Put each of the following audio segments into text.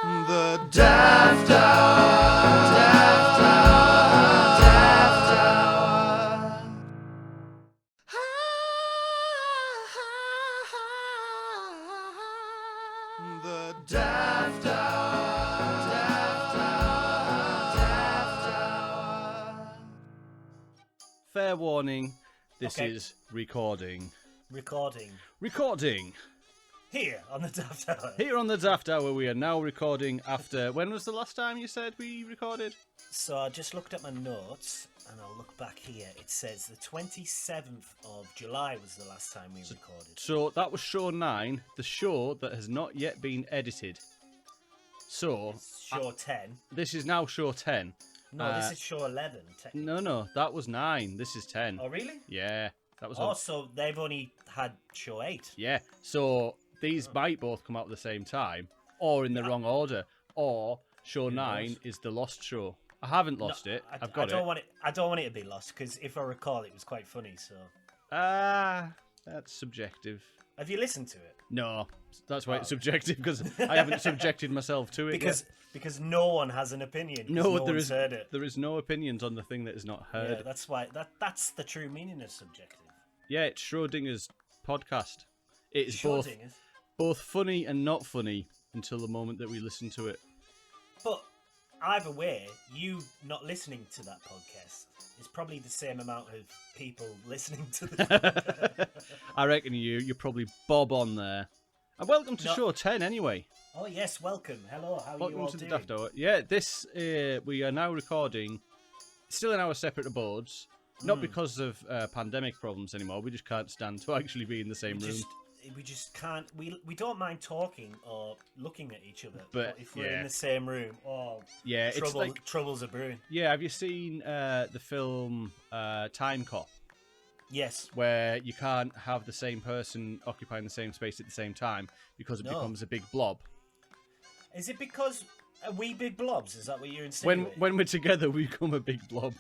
The Daft Hour. Daft Hour. Daft Hour. The Daft Hour. Daft Hour. Daft Hour. Fair warning, this Okay. is recording. Recording here on the Daft Hour. Here on the Daft Hour, we are now recording after... When was the last time you said we recorded? So I just looked at my notes and I'll look back here. It says the 27th of July was the last time we recorded. So that was show 9, the show that has not yet been edited. So, Show 10. this is now show 10. No, this is show 11. Technically. No, that was 9. This is 10. Oh, really? Yeah, that was Oh, all. so they've only had show 8. Yeah, so these might both come out at the same time, or in the wrong order, or show 9 knows? is the lost show. I haven't lost it. I've got I don't want it. I don't want it to be lost because if I recall, it was quite funny. So, That's subjective. have you listened to it? No, that's why it's subjective, because I haven't subjected myself to it Because no one has an opinion. 'cause No, no there one's is heard it. there is no opinions on the thing that is not heard. Yeah, that's why. That's the true meaning of subjective. Yeah, it's Schrodinger's podcast. It is Schrodinger's. both funny and not funny until the moment that we listen to it. But either way, you not listening to that podcast is probably the same amount of people listening to the podcast. I reckon you're probably bob on there. And welcome to No. show 10 anyway. Oh yes, welcome. Hello, how are you Welcome all to the doing? Daft Hour. Yeah, this we are now recording, still in our separate abodes. Not because of pandemic problems anymore. We just can't stand to actually be in the same room. We just can't. We don't mind talking or looking at each other, But, if we're yeah. in the same room, Yeah, it's like troubles are brewing. yeah. Have you seen the film Time Cop, Yes. where you can't have the same person occupying the same space at the same time because it No. becomes a big blob? Is it because we big blobs? Is that what you're insinuating? When we're together, we become a big blob.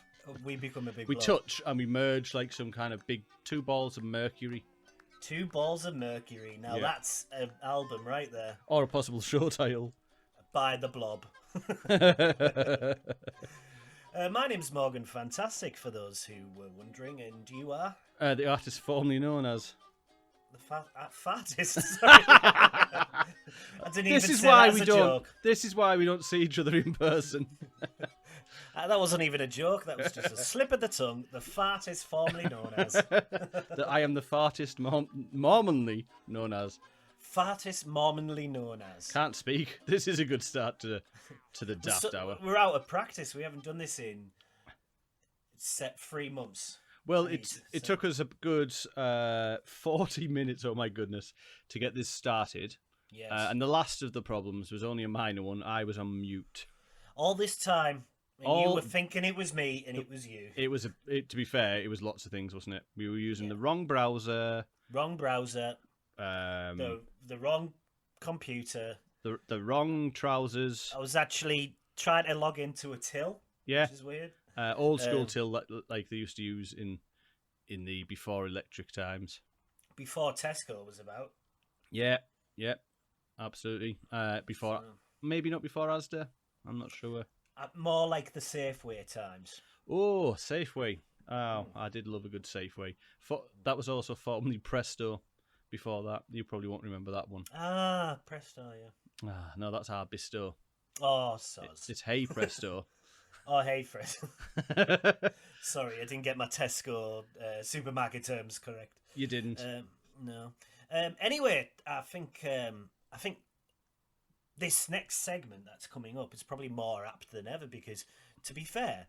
We become a big We blob. touch and we merge like some kind of big 2 balls of mercury, 2 balls of mercury. Now Yeah. that's an album right there. or a possible show title. By the Blob. My name's Morgan Fantastic, for those who were wondering, and you are The artist formerly known as. the fattest. Sorry. I didn't even say that as a joke. This is why we don't see each other in person. That wasn't even a joke. That was just a slip of the tongue. The fattest, formerly known as. That I am the fartest Mormonly known as. Fattest, mormonly known as. Can't speak. This is a good start to the Daft Hour. We're out of practice. We haven't done this in 3 months. Well, Right, it so- took us a good 40 minutes, oh my goodness, to get this started. Yes. And the last of the problems was only a minor one. I was on mute. All this time, and you All- were thinking it was me, and it was you. It was, to be fair, it was lots of things, wasn't it? We were using the wrong browser, Wrong browser, the the wrong computer. wrong trousers. I was actually trying to log into a till, Yeah, which is weird. old school till like they used to use in the before electric times. Before Tesco was about. Yeah, absolutely. Before, maybe not before Asda. I'm not sure. More like the Safeway times. Oh, Safeway. Oh, I did love a good Safeway. That was also formerly Presto. Before that, you probably won't remember that one. Ah, Presto, yeah. No, that's our Bisto. Oh, soz. It's Hey Presto. Oh, hey, Fred. Sorry, I didn't get my Tesco supermarket terms correct. You didn't. No. Anyway, I think this next segment that's coming up is probably more apt than ever because, to be fair,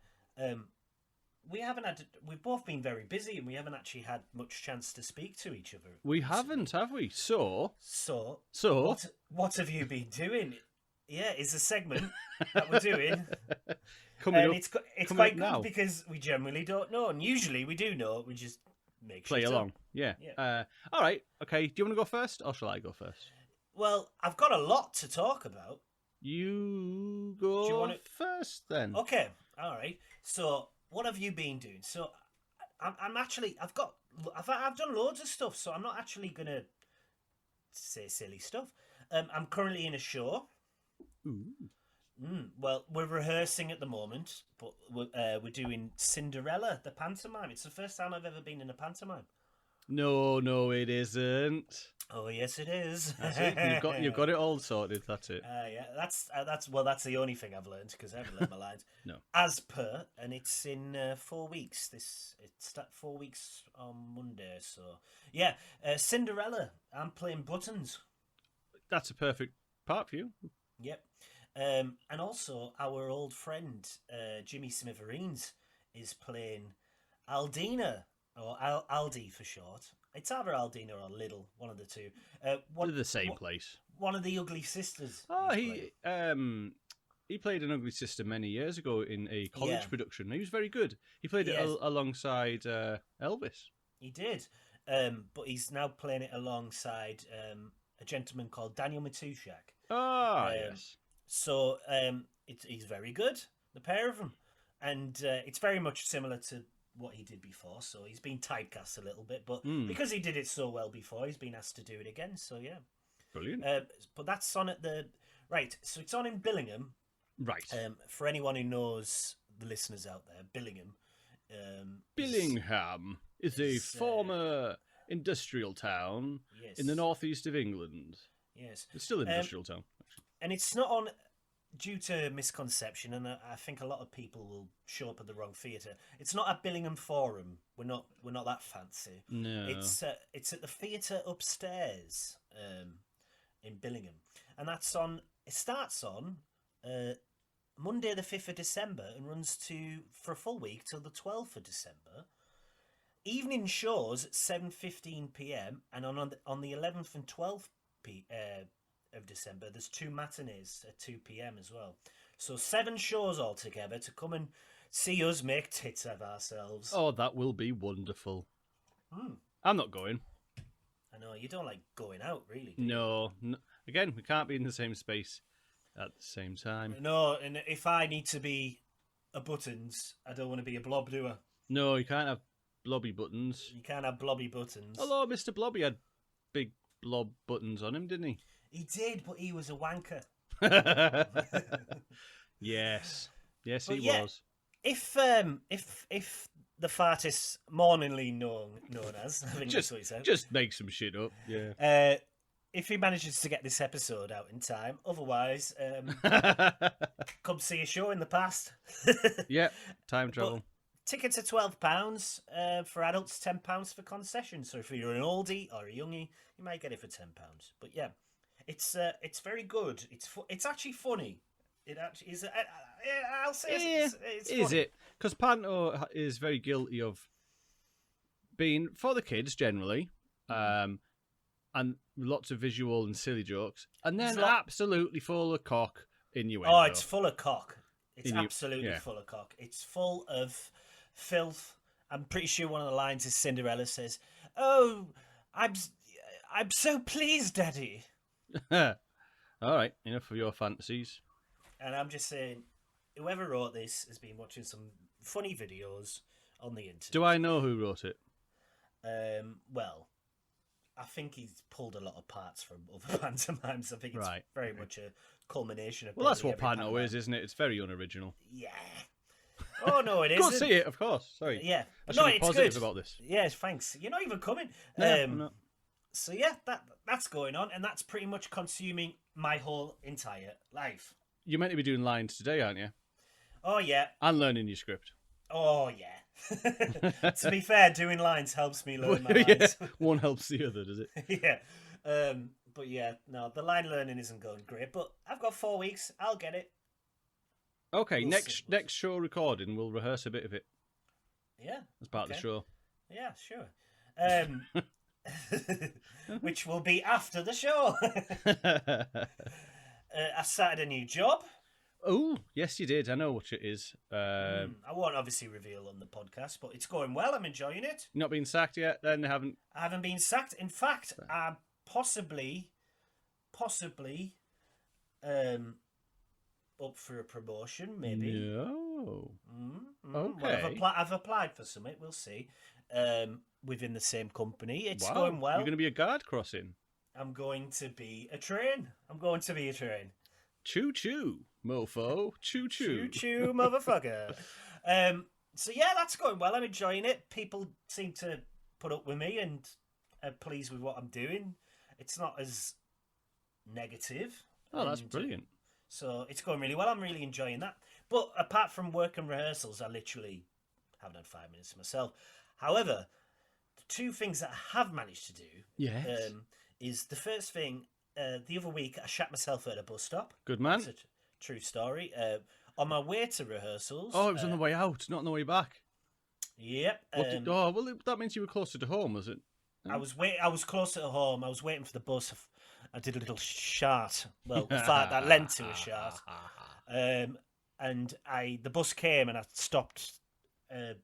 we've both been very busy and we haven't actually had much chance to speak to each other. We haven't, have we? So What have you been doing? Yeah, it's a segment that we're doing. coming And up, it's coming quite up good now. because we generally don't know, and usually we do know. We just make Play shit along. up. Yeah. Yeah. All right. Okay. Do you want to go first, or shall I go first? Well, I've got a lot to talk about. You go Do you wanna- first, then. Okay, all right. So, what have you been doing? So, I'm actually I've done loads of stuff. So I'm not actually gonna say silly stuff. I'm currently in a show. Ooh. Well, we're rehearsing at the moment, but we're doing Cinderella, the pantomime. It's the first time I've ever been in a pantomime. No, it isn't. Oh yes, it is. That's it. You've got it all sorted. That's it. Yeah, that's that's the only thing I've learned because I haven't learned my lines. No. As per, and it's in 4 weeks. It's 4 weeks on Monday. So yeah, Cinderella. I'm playing buttons. That's a perfect part for you. Yep. And also our old friend Jimmy Smithereens is playing Aldina, or Aldi for short. It's either Aldina or Little, one of the two. They're the same place. One of the ugly sisters. Oh, he played an ugly sister many years ago in a college production. He was very good. He played it alongside Elvis. He did, but he's now playing it alongside a gentleman called Daniel Matuszak. Ah, yes. So he's very good, the pair of them. And it's very much similar to what he did before. So he's been typecast a little bit. But because he did it so well before, he's been asked to do it again. So, yeah. Brilliant. But that's on at the... Right, so it's on in Billingham. Right. For anyone who knows, the listeners out there, Billingham. Billingham is a former industrial town in the northeast of England. Yes. It's still an industrial town. Actually. And it's not on due to misconception, and I think a lot of people will show up at the wrong theatre. It's not at Billingham Forum. We're not that fancy. No. It's at the theatre upstairs in Billingham, and that's on. It starts on Monday the 5th of December and runs for a full week till the 12th of December. Evening shows at 7:15 p.m. and on the 11th and 12th of December, there's 2 matinees at 2 p.m. as well. So 7 shows altogether to come and see us make tits of ourselves. Oh, that will be wonderful. I'm not going. I know, you don't like going out, really, do you? No. Again, we can't be in the same space at the same time. No, and if I need to be a Buttons, I don't want to be a Blob doer. No, you can't have blobby buttons. You can't have Blobby Buttons. Although Mr. Blobby had big blob buttons on him, didn't he? He did, but he was a wanker. Yes, But he yeah, was. If the fartist morningly known as, I think that's what he said. Just make some shit up. Yeah. If he manages to get this episode out in time, otherwise, come see a show in the past. Yeah, time travel. But tickets are £12 for adults, £10 for concession. So if you're an oldie or a youngie, you might get it for £10. But yeah, it's very good. It's actually funny. It actually is. I'll say it's funny. Is it? Because Panto is very guilty of being for the kids generally, and lots of visual and silly jokes, and then absolutely full of cock innuendo. Oh, it's full of cock. It's absolutely full of cock. It's full of filth. I'm pretty sure one of the lines is Cinderella says, "Oh, I'm so pleased, Daddy." All right, enough of your fantasies. And I'm just saying, whoever wrote this has been watching some funny videos on the internet. Do I know who wrote it? Well, I think he's pulled a lot of parts from other pantomimes. I think it's very much a culmination of. Well, that's what Panto is, isn't it? It's very unoriginal. Yeah. Oh no, it is. Go see it, of course. Sorry. Yeah. I should be positive about this. Yes, thanks. You're not even coming. No, I'm not. So yeah, that's going on, and that's pretty much consuming my whole entire life. You're meant to be doing lines today, aren't you? Oh yeah. And learning your script. Oh yeah. To be fair, doing lines helps me learn my lines. One helps the other, does it? Yeah. But yeah, no, the line learning isn't going great. But I've got 4 weeks. I'll get it. Okay, next show recording, we'll rehearse a bit of it. Yeah. As part of the show. Yeah, sure. Which will be after the show. I started a new job. Oh, yes, you did. I know what it is. I won't obviously reveal on the podcast, but it's going well. I'm enjoying it. Not been sacked yet? Then they haven't. I haven't been sacked. In fact, I'm possibly, up for a promotion. Maybe. No. Okay. Well, I've applied for something. We'll see. Within the same company, it's going well. You're going to be a guard crossing. I'm going to be a train. Choo choo, mofo. Choo choo. Choo choo, motherfucker. So yeah, that's going well. I'm enjoying it. People seem to put up with me and are pleased with what I'm doing. It's not as negative. Oh, that's and, brilliant. So it's going really well. I'm really enjoying that. But apart from work and rehearsals, I literally haven't had 5 minutes to myself. However, the two things that I have managed to do Yes. is the first thing, the other week I shat myself at a bus stop. Good man. It's a true story. On my way to rehearsals. Oh, it was on the way out, not on the way back. Yep. That means you were closer to home, was it? I was closer to home. I was waiting for the bus. I did a little shart. Well, a fart that led to a shart. And the bus came and I stopped. I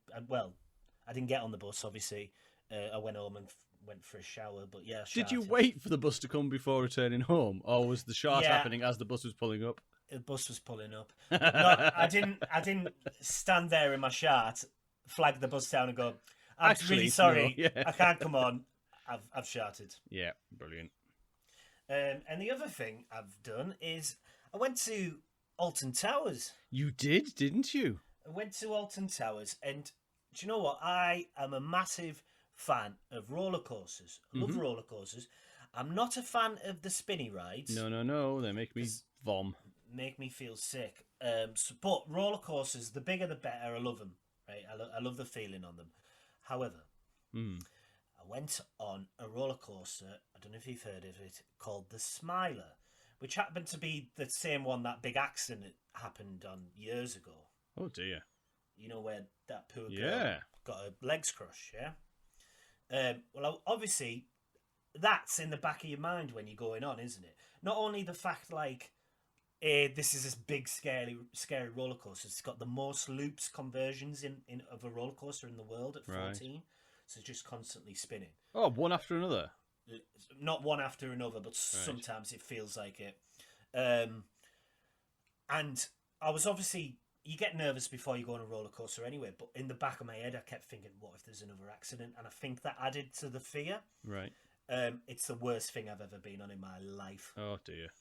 didn't get on the bus. Obviously, I went home and went for a shower. But yeah, Did you sharted. wait for the bus to come before returning home, or was the shart Yeah. happening as the bus was pulling up? The bus was pulling up. No, I didn't stand there in my shart, flag the bus down, and go, "I'm Actually, really sorry. no, yeah. I can't come on. I've sharted." Yeah, brilliant. And the other thing I've done is I went to Alton Towers. You did, didn't you? I went to Alton Towers, and do you know what? I am a massive fan of roller coasters. I love roller coasters. I'm not a fan of the spinny rides. No, they make me vom. Make me feel sick. But roller coasters, the bigger the better. I love them. Right? I love the feeling on them. However, I went on a roller coaster. I don't know if you've heard of it, called the Smiler, which happened to be the same one that big accident happened on years ago. Oh dear. You know, where that poor girl Yeah. got her legs crushed. Yeah. Well, obviously, that's in the back of your mind when you're going on, isn't it? Not only the fact like. This is this big, scary roller coaster. It's got the most loops conversions of a roller coaster in the world at 14. Right. So it's just constantly spinning. Oh, one after another. Not one after another, but sometimes it feels like it. And I was obviously... You get nervous before you go on a roller coaster anyway, but in the back of my head I kept thinking, what if there's another accident? And I think that added to the fear. Right. It's the worst thing I've ever been on in my life. Oh dear.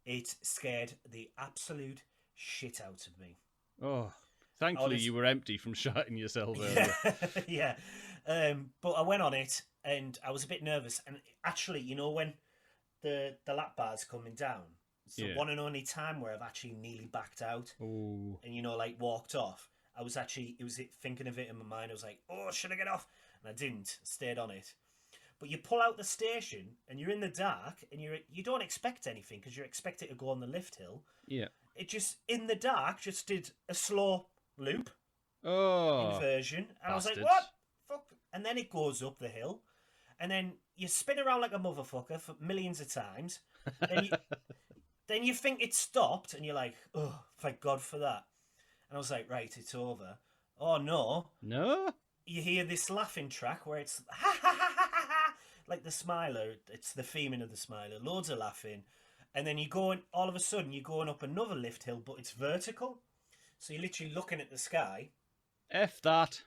It scared the absolute shit out of me. Oh, thankfully you were empty from shitting yourself earlier. Yeah. But I went on it and I was a bit nervous. And actually, you know, when the lap bar's coming down, it's the one and only time where I've actually nearly backed out. Ooh. And, you know, like walked off. I was actually, thinking of it in my mind. I was like, oh, should I get off? And I didn't. Stayed on it. But you pull out the station and you're in the dark and you don't expect anything because you expect it to go on the lift hill. Yeah. It just, in the dark, just did a slow loop Bastards. inversion. And I was like, what? Fuck. And then it goes up the hill. And then you spin around like a motherfucker for millions of times. Then you think it stopped and you're like, oh, thank God for that. And I was like, right, it's over. Oh, no. No? You hear this laughing track where it's ha ha ha ha ha ha, like the Smiler. It's the theming of the Smiler. Loads of laughing. And then all of a sudden you're going up another lift hill, but it's vertical. So you're literally looking at the sky. F that.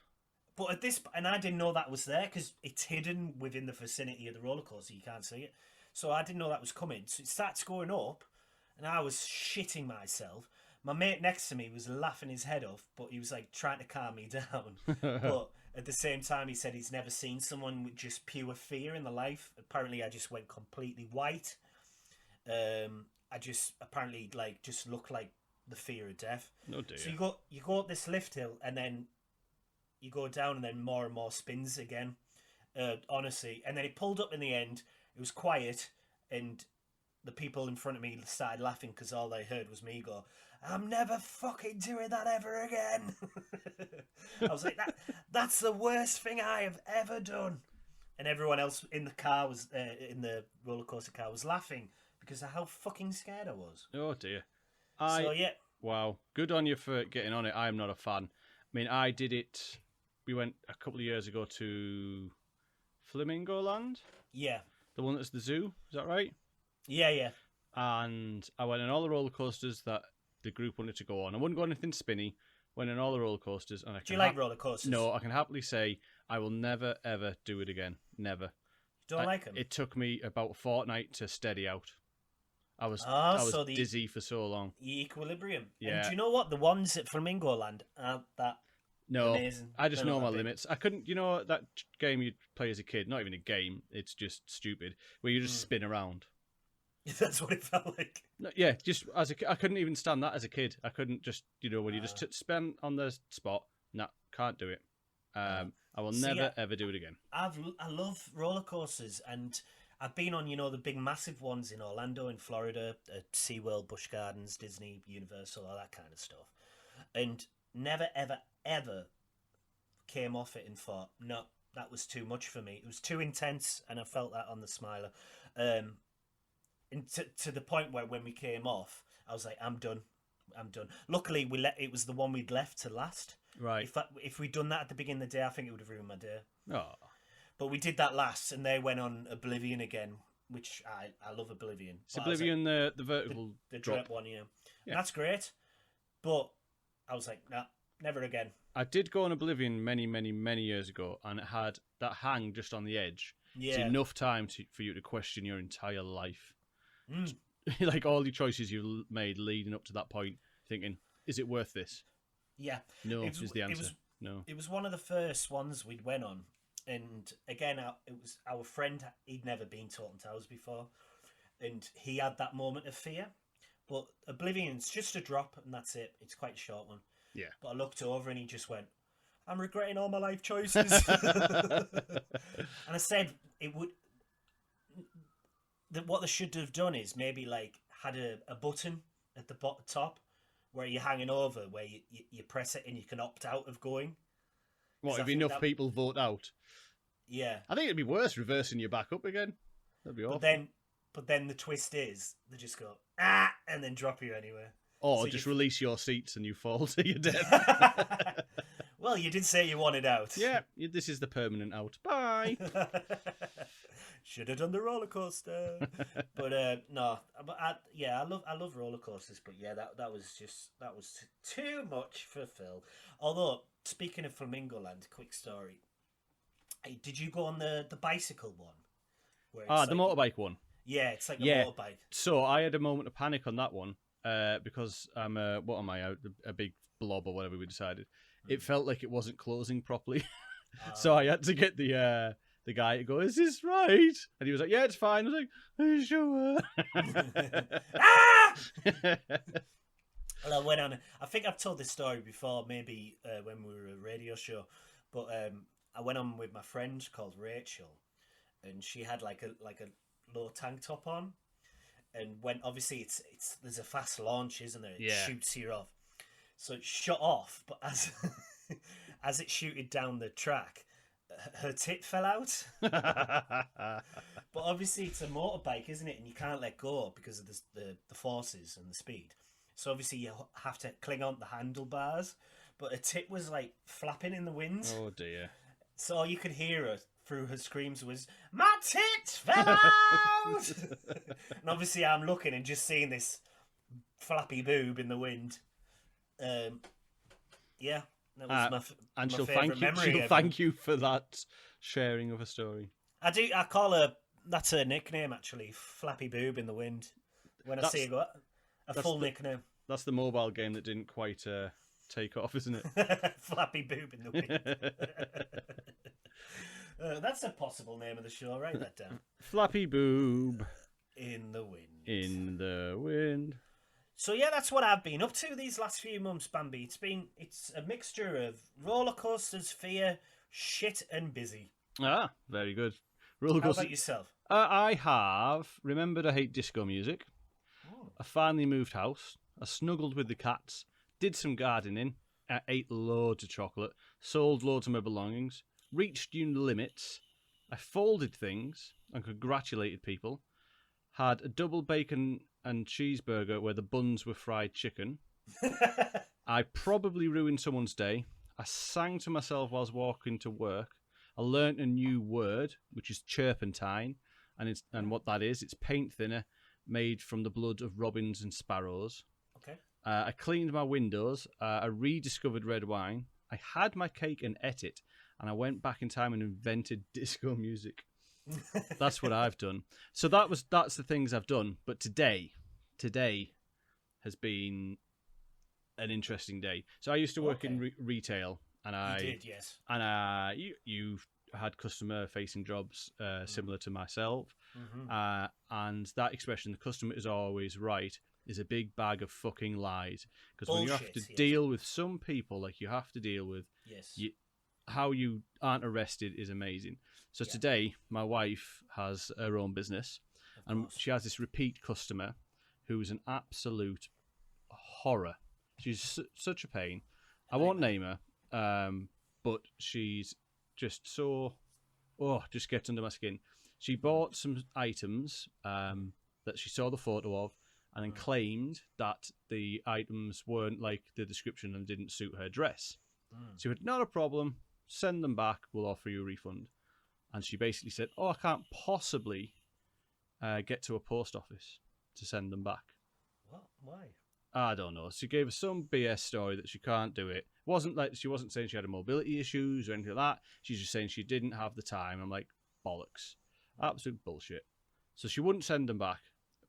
But and I didn't know that was there because it's hidden within the vicinity of the roller coaster. You can't see it. So I didn't know that was coming. So it starts going up and I was shitting myself. My mate next to me was laughing his head off, but he was like trying to calm me down. But at the same time, he said he's never seen someone with just pure fear in the life. Apparently, I just went completely white. I just apparently just looked like the fear of death. Oh dear. So you go up this lift hill and then you go down and then more and more spins again. Honestly, and then it pulled up in the end. It was quiet and the people in front of me started laughing because all they heard was me go, I'm never fucking doing that ever again. I was like, that's the worst thing I have ever done. And everyone else in the car in the roller coaster car was laughing because of how fucking scared I was. Oh dear. So yeah. Wow. Good on you for getting on it. I am not a fan. I mean, I did it. We went a couple of years ago to Flamingo Land. Yeah. The one that's the zoo. Is that right? Yeah. And I went on all the roller coasters that the group wanted to go on. I wouldn't go on anything spinny. Went on all the roller coasters. And Do you like roller coasters? No, I can happily say I will never, ever do it again. Never. Don't like them? It took me about a fortnight to steady out. I was so the dizzy for so long. equilibrium. Yeah. And do you know what? The ones at Flamingo Land aren't that No, amazing. I just They're know not my that big. limits. I couldn't, that game you'd play as a kid, not even a game, it's just stupid, where you just spin around. That's what it felt like. No, yeah, just as a kid, I couldn't even stand that as a kid. I couldn't just, when you just spin on the spot, nah, can't do it. I will never, ever do it again. I love roller coasters, and I've been on, the big massive ones in Orlando, in Florida, at SeaWorld, Busch Gardens, Disney, Universal, all that kind of stuff. And never, ever, ever came off it and thought, no, that was too much for me. It was too intense, and I felt that on the Smiler. And to the point where when we came off, I was like, I'm done. Luckily, it was the one we'd left to last. Right. If we'd done that at the beginning of the day, I think it would have ruined my day. Oh. But we did that last, and they went on Oblivion again, which I love Oblivion. It's Oblivion, the vertical the drop. drop one, yeah. And that's great. But I was like, nah, never again. I did go on Oblivion many, many, many years ago, and it had that hang just on the edge. Yeah. It's enough time for you to question your entire life. Like all the choices you made leading up to that point, thinking, is it worth this? Yeah. No, is the answer. No. It was one of the first ones we'd went on. And again, it was our friend, he'd never been to Alton Towers before. And he had that moment of fear. But Oblivion's just a drop, and that's it. It's quite a short one. Yeah. But I looked over and he just went, I'm regretting all my life choices. And I said, what they should have done is maybe like had a button at the top where you're hanging over, where you press it and you can opt out of going. What, if enough people vote out? Yeah. I think it'd be worse reversing you back up again. That'd be awful. But then the twist is they just go, and then drop you anywhere. Or So just release your seats and you fall to your death. Well, you did say you wanted out. Yeah, this is the permanent out. Bye. Should have done the roller coaster. But no, but I love roller coasters. But yeah, that was too much for Phil. Although, speaking of Flamingo Land, quick story. Hey, did you go on the bicycle one? Where it's The motorbike one. Yeah, it's like a motorbike. So I had a moment of panic on that one because I'm a big blob or whatever we decided. It felt like it wasn't closing properly, so I had to get the guy to go, "Is this right?" And he was like, "Yeah, it's fine." I was like, "Are you sure?" Well, I went on. I think I've told this story before, maybe when we were a radio show, but I went on with my friend called Rachel, and she had like a low tank top on, and when obviously it's there's a fast launch, isn't there? It shoots you off, so it shot off, but as it shooted down the track, her tit fell out. But obviously it's a motorbike, isn't it? And you can't let go because of the forces and the speed. So obviously you have to cling on to the handlebars. But her tit was like flapping in the wind. Oh dear. So all you could hear her through her screams was, "My tit fell out!" And obviously I'm looking and just seeing this flappy boob in the wind. Yeah. That was my favourite memory. She'll thank you for that sharing of a story. I call her. That's her nickname, actually. Flappy boob in the wind. When I see her go, a full nickname. That's the mobile game that didn't quite take off, isn't it? Flappy boob in the wind. That's a possible name of the show. Write that down. Flappy boob in the wind. In the wind. So yeah, that's what I've been up to these last few months, Bambi. It's a mixture of roller coasters, fear, shit, and busy. Ah, very good. Roller How coaster. about yourself? I have remembered I hate disco music. Oh. I finally moved house. I snuggled with the cats. Did some gardening. I ate loads of chocolate. Sold loads of my belongings. Reached new limits. I folded things and congratulated people. Had a double bacon and cheeseburger where the buns were fried chicken. I probably ruined someone's day. I sang to myself whilst walking to work. I learnt a new word, which is turpentine, and what that is, it's paint thinner made from the blood of robins and sparrows. Okay. I cleaned my windows. I rediscovered red wine. I had my cake and ate it, and I went back in time and invented disco music. That's what I've done. So that's the things I've done. But today, today has been an interesting day. So I used to work in retail, and You did, yes. And you had customer-facing jobs similar to myself, and that expression, "the customer is always right," is a big bag of fucking lies. Because when you have to deal with some people, like you have to deal with, how you aren't arrested is amazing. So today, my wife has her own business, and she has this repeat customer who's an absolute horror. She's such a pain. I won't name her, but she's just so... just gets under my skin. She bought some items that she saw the photo of, and then claimed that the items weren't like the description and didn't suit her dress. So she went, "Not a problem, send them back, we'll offer you a refund." And she basically said, "I can't possibly get to a post office to send them back." What? Why? I don't know. She gave us some BS story that she can't do it. She wasn't saying she had mobility issues or anything like that. She's just saying she didn't have the time. I'm like, bollocks. Absolute bullshit. So she wouldn't send them back,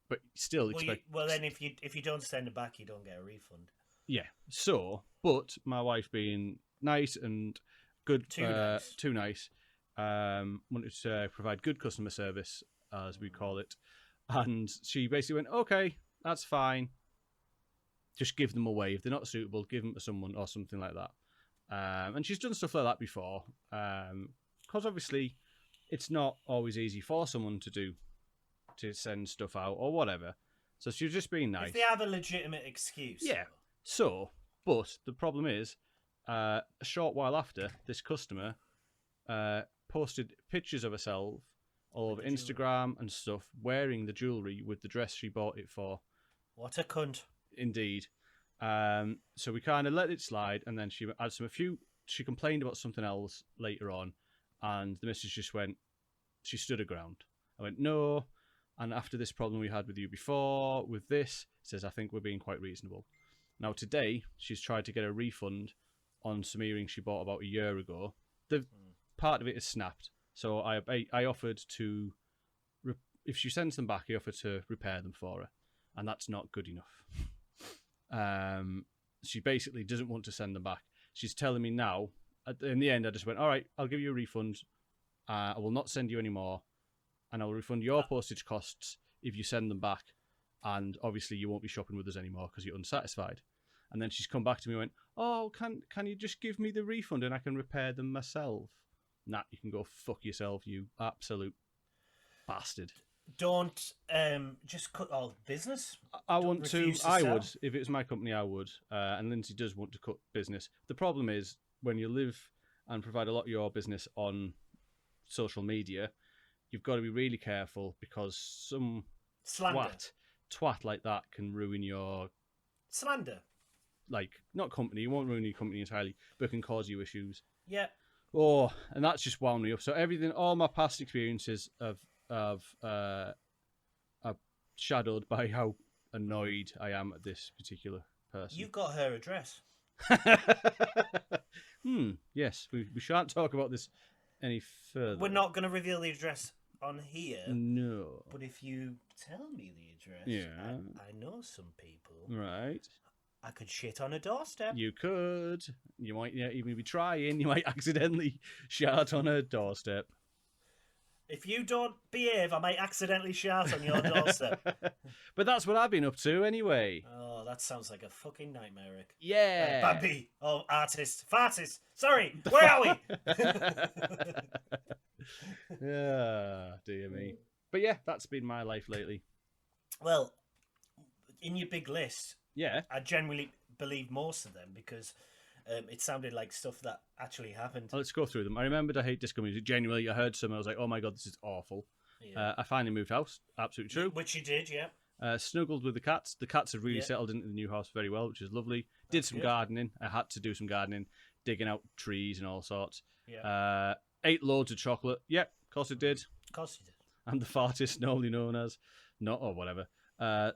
but still expect... Well, then if you don't send them back, you don't get a refund. Yeah. So, but my wife being nice and good... Too nice. Wanted to provide good customer service, as we call it. And she basically went, "Okay, that's fine. Just give them away. If they're not suitable, give them to someone," or something like that. And she's done stuff like that before. Because obviously, it's not always easy for someone to send stuff out or whatever. So she was just being nice. If they have a legitimate excuse. Yeah. So, but the problem is, a short while after, this customer posted pictures of herself all over Instagram and stuff, wearing the jewellery with the dress she bought it for. What a cunt. Indeed. So we kind of let it slide, and then she had she complained about something else later on, and the missus just went, she stood her ground. I went, "No, and after this problem we had with you before, with this," says, "I think we're being quite reasonable." Now today, she's tried to get a refund on some earrings she bought about a year ago. Part of it is snapped, so I offered to, if she sends them back, I offered to repair them for her, and that's not good enough. She basically doesn't want to send them back. She's telling me now, in the end, I just went, "All right, I'll give you a refund. I will not send you any more, and I'll refund your postage costs if you send them back. And obviously you won't be shopping with us anymore because you're unsatisfied." And then she's come back to me and went, "Oh, can you just give me the refund and I can repair them myself?" Nah, you can go fuck yourself, you absolute bastard. Don't just cut all business. I would, if it was my company, I would. And Lindsay does want to cut business. The problem is, when you live and provide a lot of your business on social media, you've got to be really careful, because some twat like that can ruin your... Slander. Like, not company, you won't ruin your company entirely, but it can cause you issues. Yeah. Oh, and that's just wound me up. So all my past experiences are shadowed by how annoyed I am at this particular person. You've got her address. Yes, we shan't talk about this any further. We're not going to reveal the address on here. No. But if you tell me the address, I know some people. Right. I could shit on a doorstep. You could. You might even be trying. You might accidentally shat on a doorstep. If you don't behave, I might accidentally shout on your doorstep. But that's what I've been up to anyway. Oh, that sounds like a fucking nightmare, Rick. Yeah. Bambi. Oh, fartist. Sorry, where are we? Dear me. But yeah, that's been my life lately. Well, in your big list, yeah, I genuinely believe most of them, because it sounded like stuff that actually happened. Let's go through them. I remembered I hate disco music. Genuinely, I heard some, I was like, "Oh my god, this is awful." Yeah. I finally moved house. Absolutely true. Which you did, yeah. Snuggled with the cats. The cats have really settled into the new house very well, which is lovely. Did some gardening. I had to do some gardening, digging out trees and all sorts. Yeah. Ate loads of chocolate. Yep, of course it did. Of course you did. And the fartist, normally known as, not or whatever.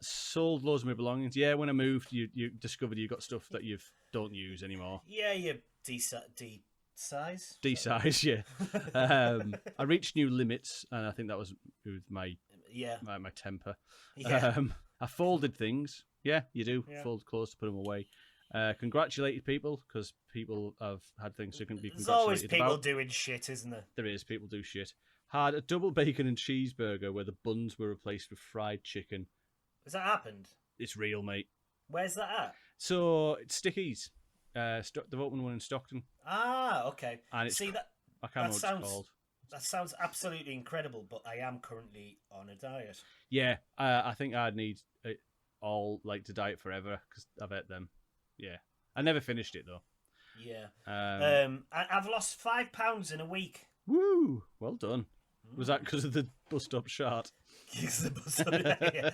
Sold loads of my belongings. Yeah, when I moved, you discovered you got stuff that you don't use anymore. Yeah, you D-size. D-size, yeah. I reached new limits, and I think that was with my my temper. Yeah. I folded things. Yeah, you do. Yeah. Fold clothes to put them away. Congratulated people, because people have had things they can be There's congratulated always people about. doing shit, isn't there? There is. People do shit. Had a double bacon and cheeseburger where the buns were replaced with fried chicken. Has that happened? It's real, mate. Where's that at? So, it's Stickies. They've opened one in Stockton. Ah, okay. And it's, See that? I can't remember what it's called. That sounds absolutely incredible, but I am currently on a diet. Yeah, I think I'd need it all like to diet forever because I've ate them. Yeah, I never finished it though. Yeah. Um, I've lost 5 pounds in a week. Woo! Well done. Was that because of the bus stop shart? Yeah.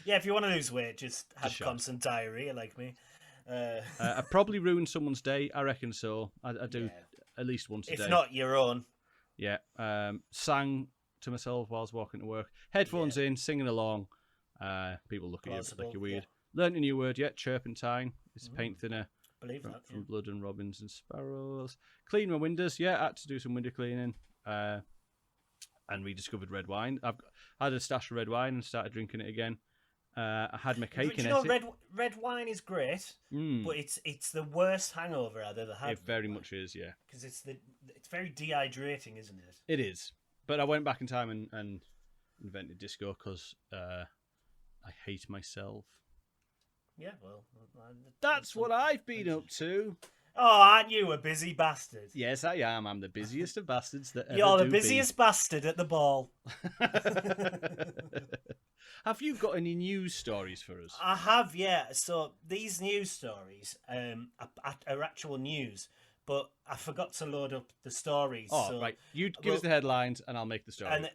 Yeah, if you want to lose weight, just have shot. constant diarrhea like me. I probably ruined someone's day. I reckon so. I do Yeah. at least once a day. If not your own. Yeah. Sang to myself while I was walking to work. Headphones in, singing along. People look at you like you're weird. Learned a new word yet. Turpentine. It's paint thinner. Believe from, that. from Blood and Robins and Sparrows. Clean my windows. Yeah, I had to do some window cleaning. And rediscovered red wine. I had a stash of red wine and started drinking it again. I had my cake Do in you know it. red wine is great, but it's the worst hangover I've ever had. It very much is, yeah. Because it's very dehydrating, isn't it? It is. But I went back in time and invented disco because I hate myself. Yeah, well, That's what I've been up to. Oh, aren't you a busy bastard? Yes, I am. I'm the busiest of bastards that ever You're the do busiest bastard at the ball. be. Have you got any news stories for us? I have, yeah. So these news stories are actual news, but I forgot to load up the stories. Oh, so, right. You give us the headlines and I'll make the story.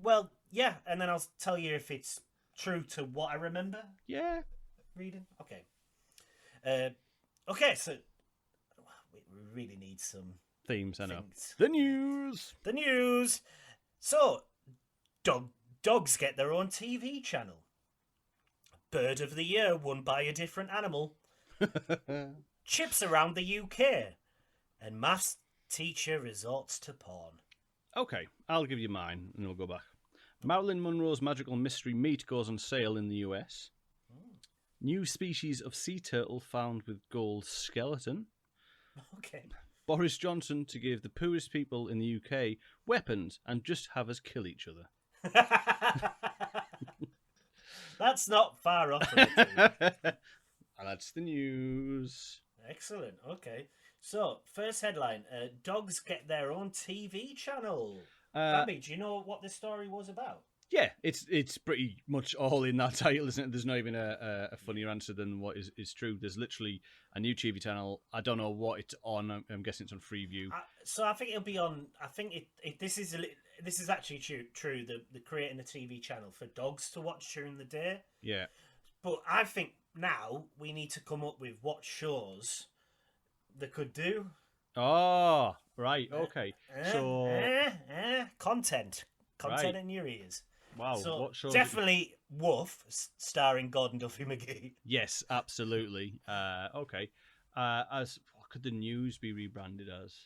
Well, yeah, and then I'll tell you if it's true to what I remember Yeah. reading. Okay. Okay, so we really need some Themes, I know. things. The news. The news. So, dogs get their own TV channel. Bird of the Year won by a different animal. Chips around the UK. And maths teacher resorts to porn. Okay, I'll give you mine and we'll go back. Marilyn Monroe's magical mystery meat goes on sale in the US. New species of sea turtle found with gold skeleton. Okay. Boris Johnson to give the poorest people in the UK weapons and just have us kill each other. That's not far off from it. And that's the news. Excellent. Okay. So, first headline: dogs get their own TV channel. Bambi, do you know what this story was about? Yeah, it's pretty much all in that title, isn't it? There's not even a funnier answer than what is true. There's literally a new TV channel. I don't know what it's on. I'm guessing it's on Freeview. So I think it'll be on. I think this is actually true. They're creating a TV channel for dogs to watch during the day. Yeah. But I think now we need to come up with what shows they could do. Oh, right. Okay. Content Right. in your ears. Wow. So what show? definitely Woof, starring Gordon Duffy McGee. Yes, absolutely. Okay. What could the news be rebranded as?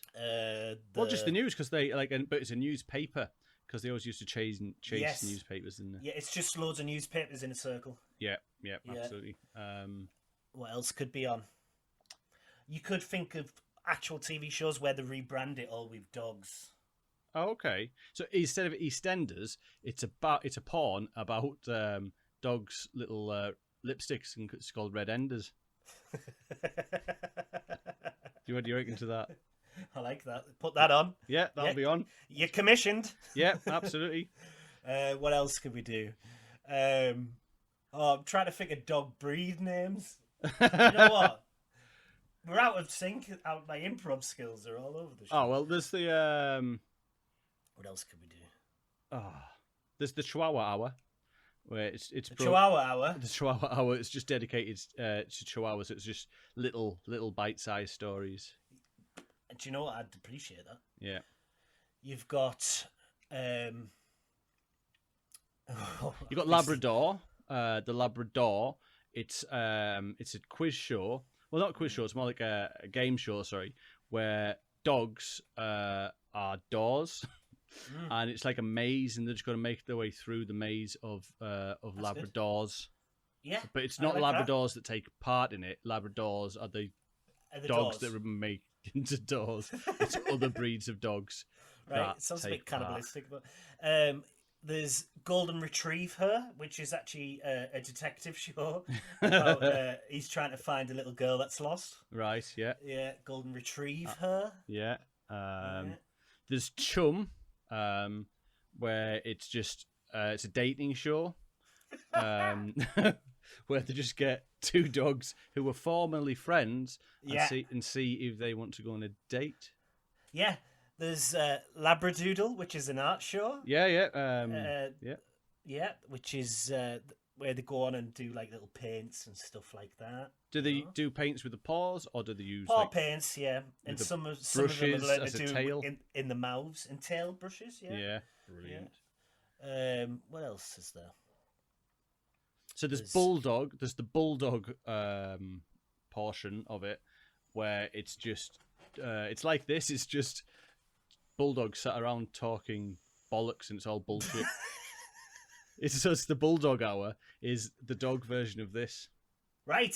Well, just the news because they but it's a newspaper because they always used to chase Yes. newspapers, didn't they? Yeah, it's just loads of newspapers in a circle. Yeah, Yeah. absolutely. What else could be on? You could think of actual TV shows where they rebrand it all with dogs. Oh, okay. So instead of EastEnders, it's a porn about dogs' little lipsticks, and it's called Red Enders. Do you reckon to that? I like that. Put that on. Yeah, that'll be on. You're commissioned. Yeah, absolutely. What else could we do? I'm trying to think of dog breed names. You know what? We're out of sync. My improv skills are all over the show. Oh well, there's the What else could we do? there's the Chihuahua Hour, where it's Chihuahua Hour. The Chihuahua Hour is just dedicated to Chihuahuas. It's just little bite-sized stories. And do you know what? I'd appreciate that. Yeah. You've got You've got Labrador. The Labrador. It's a quiz show. Well, not a quiz show. It's more like a game show. Sorry, where dogs are doors. and it's like a maze, and they're just going to make their way through the maze of Labradors. Yeah, But it's I not like Labradors that take part in it. Labradors are the that. The dogs that are made into doors. It's other breeds of dogs. Right, it sounds a bit take part. cannibalistic, but there's Golden Retrieve Her, which is actually a detective show about he's trying to find a little girl that's lost. Right, yeah. Yeah, Golden Retrieve Her. Yeah. Yeah. There's Chum, where it's just it's a dating show, where they just get two dogs who were formerly friends and see if they want to go on a date. Yeah, there's Labradoodle, which is an art show. Yeah. Yeah, which is where they go on and do like little paints and stuff like that. Do they do paints with the paws, or do they use paw like, paints? Yeah, and the some of them brushes are learned as to a do tail? in the mouths and tail brushes. Yeah. Yeah, brilliant. What else is there? So there's bulldog. There's the bulldog portion of it, where it's just it's like this. It's just bulldogs sat around talking bollocks, and it's all bullshit. It's just the bulldog hour is the dog version of this. Right.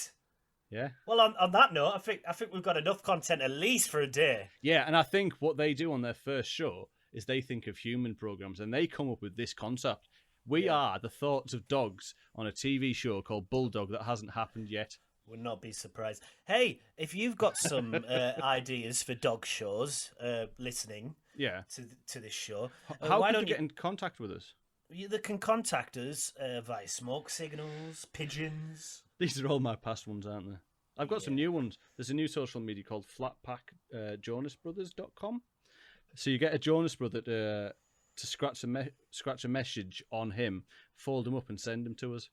Yeah. Well, on that note, I think we've got enough content at least for a day. Yeah, and I think what they do on their first show is they think of human programs, and they come up with this concept. We are the thoughts of dogs on a TV show called Bulldog that hasn't happened yet. Would not be surprised. Hey, if you've got some ideas for dog shows, listening to this show, how why can don't you get in contact with us? They can contact us via smoke signals, pigeons. These are all my past ones, aren't they? I've got some new ones. There's a new social media called flatpackjonasbrothers.com. So you get a Jonas brother to scratch a message on him, fold them up and send them to us.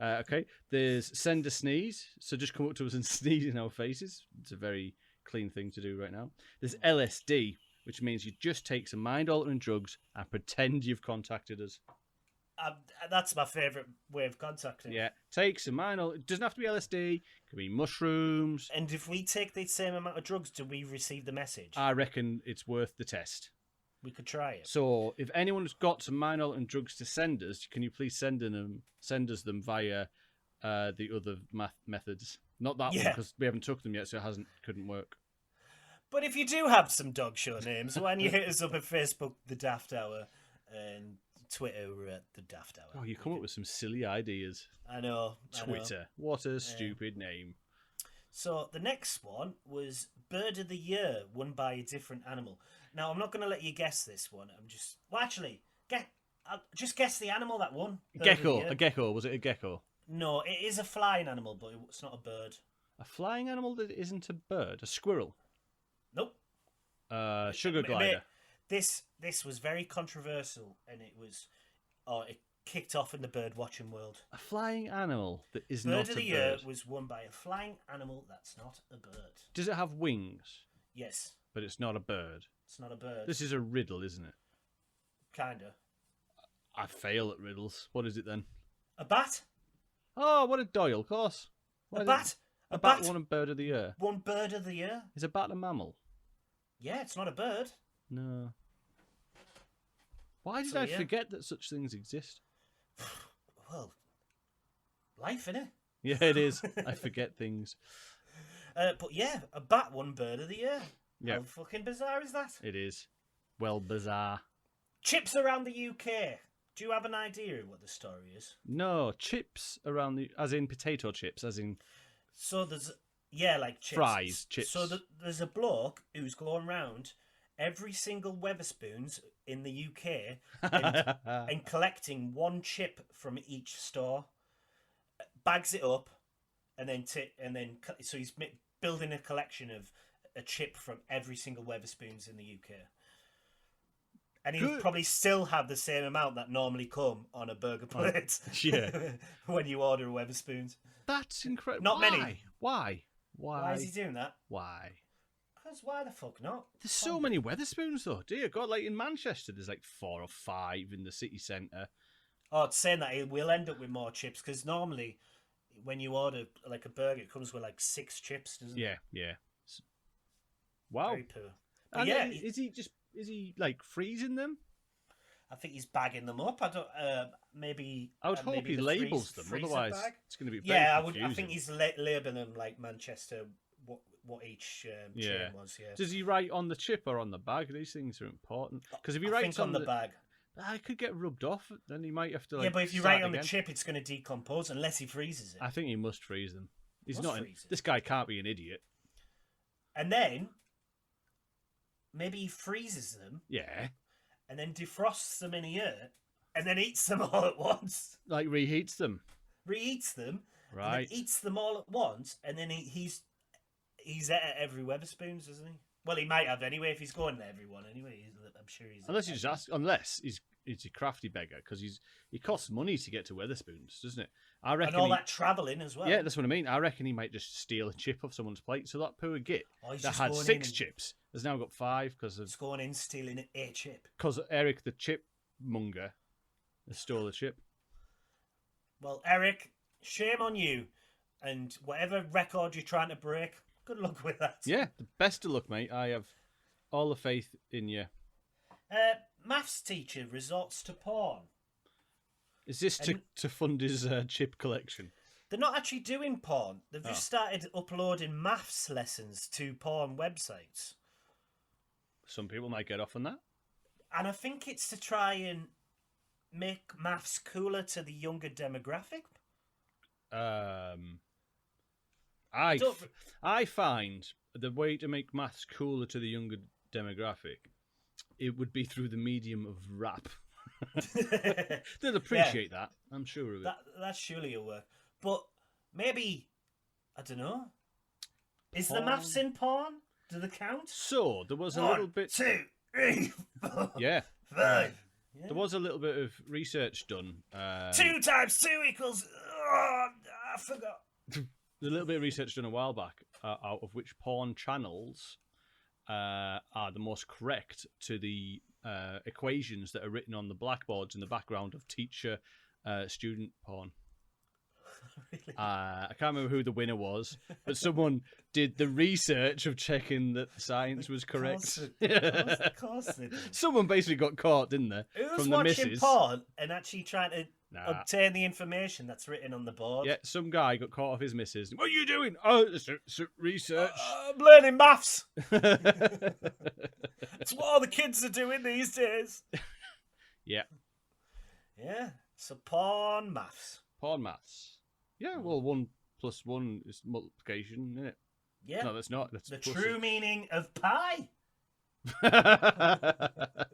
Okay. There's send a sneeze. So just come up to us and sneeze in our faces. It's a very clean thing to do right now. There's LSD, which means you just take some mind-altering drugs and pretend you've contacted us. That's my favourite way of contacting. Yeah, take some mind-altering... It doesn't have to be LSD. It could be mushrooms. And if we take the same amount of drugs, do we receive the message? I reckon it's worth the test. We could try it. So, if anyone's got some mind-altering drugs to send us, can you please send us them via the other methods? Not that one, because we haven't took them yet, so it couldn't work. But if you do have some dog show names, why don't you hit us up at Facebook, The Daft Hour, and Twitter, we're at The Daft Hour. Oh, you come up with some silly ideas. I know. Twitter. What a stupid name. So the next one was Bird of the Year, won by a different animal. Now, I'm not going to let you guess this one. Just guess the animal that won. Gecko. A gecko. Was it a gecko? No, it is a flying animal, but it's not a bird. A flying animal that isn't a bird? A squirrel? Nope. Sugar glider. This was very controversial, and it kicked off in the bird watching world. A flying animal that is not a bird. Bird of the Year was won by a flying animal that's not a bird. Does it have wings? Yes. But it's not a bird. It's not a bird. This is a riddle, isn't it? Kinda. I fail at riddles. What is it then? A bat? Oh, what a Doyle, of course. A bat? A bat won a Bird of the Year. One Bird of the Year? Is a bat a mammal? Yeah, it's not a bird. No. Why did I forget that such things exist? Well, life, innit? Yeah, it is. I forget things. But yeah, a bat won Bird of the Year. Yeah. How fucking bizarre is that? It is. Well, bizarre. Chips around the UK. Do you have an idea of what the story is? No, chips around the... As in potato chips, as in... So there's... Yeah, like chips. Fries, chips. So there's a bloke who's going around every single Weatherspoons in the UK and collecting one chip from each store, bags it up, and then so he's building a collection of a chip from every single Weatherspoons in the UK. And he'll probably still have the same amount that normally come on a burger plate. Yeah. When you order a Weatherspoons. That's incredible. Not many. Why? Why is he doing that? Why? Because why the fuck not? There's so many Weatherspoons, though. Dear God, like in Manchester, there's like 4 or 5 in the city centre. Oh, it's saying that we'll end up with more chips, because normally when you order like a burger, it comes with like 6 chips, doesn't it? Yeah. Wow. Very poor. And yeah, is he just Is he like freezing them? I think he's bagging them up. I don't. Maybe. I would hope maybe he the labels them. freezer Otherwise, bag. it's going to be very Yeah, confusing. I think he's labeling them like Manchester. What each chain was. Yeah. Does he write on the chip or on the bag? These things are important because if he I writes think on the bag. I could get rubbed off. Then he might have to. Like, Yeah, but if you start write on again. the chip, it's going to decompose unless he freezes it. I think he must freeze them. He's Must not. freeze it. This guy can't be an idiot. And then maybe he freezes them Yeah, and then defrosts them in a year and then eats them all at once. like reheats them. Reheats them, and then Right. eats them all at once, and then he's at every Weatherspoons, isn't he? Well, he might have anyway if he's going to everyone anyway. I'm sure he's. Unless you just ask. Unless he's a crafty beggar because he costs money to get to Weatherspoons, doesn't it? I reckon. And all that travelling as well. Yeah, that's what I mean. I reckon he might just steal a chip off someone's plate. So that poor git He's that just had going in 6 and- chips has now got 5 He's going in stealing a chip. because Eric the chip monger has stole a chip. Well, Eric, shame on you, and whatever record you're trying to break, good luck with that. Yeah, the best of luck, mate. I have all the faith in you. Maths teacher resorts to porn. Is this And- to fund his chip collection? They're not actually doing porn. They've Oh. just started uploading maths lessons to porn websites. Some people might get off on that. And I think it's to try and make maths cooler to the younger demographic. I find the way to make maths cooler to the younger demographic, it would be through the medium of rap. They'll appreciate that. I'm sure of it. That surely will work. But maybe, I don't know. Is the Porn. maths in porn? Do they count? So there was a 1, little bit. 2, 3, 4, Yeah. 5. Yeah. There was a little bit of research done. 2 times 2 equals. Oh, I forgot. There's a little bit of research done a while back, out of which porn channels are the most correct to the equations that are written on the blackboards in the background of teacher student porn. Really? I can't remember who the winner was, but someone did the research of checking that the science was correct. Of course they did. Someone basically got caught, didn't they? Who's From the watching missus. porn and actually trying to Nah. obtain the information that's written on the board? Yeah, some guy got caught off his missus. What are you doing? Oh, it's research. I'm learning maths. It's what all the kids are doing these days. Yeah, Yeah, so porn maths. porn maths. Yeah, well, 1 + 1 is multiplication, isn't it? Yeah, No, that's not. That's the plus true meaning of pi. it.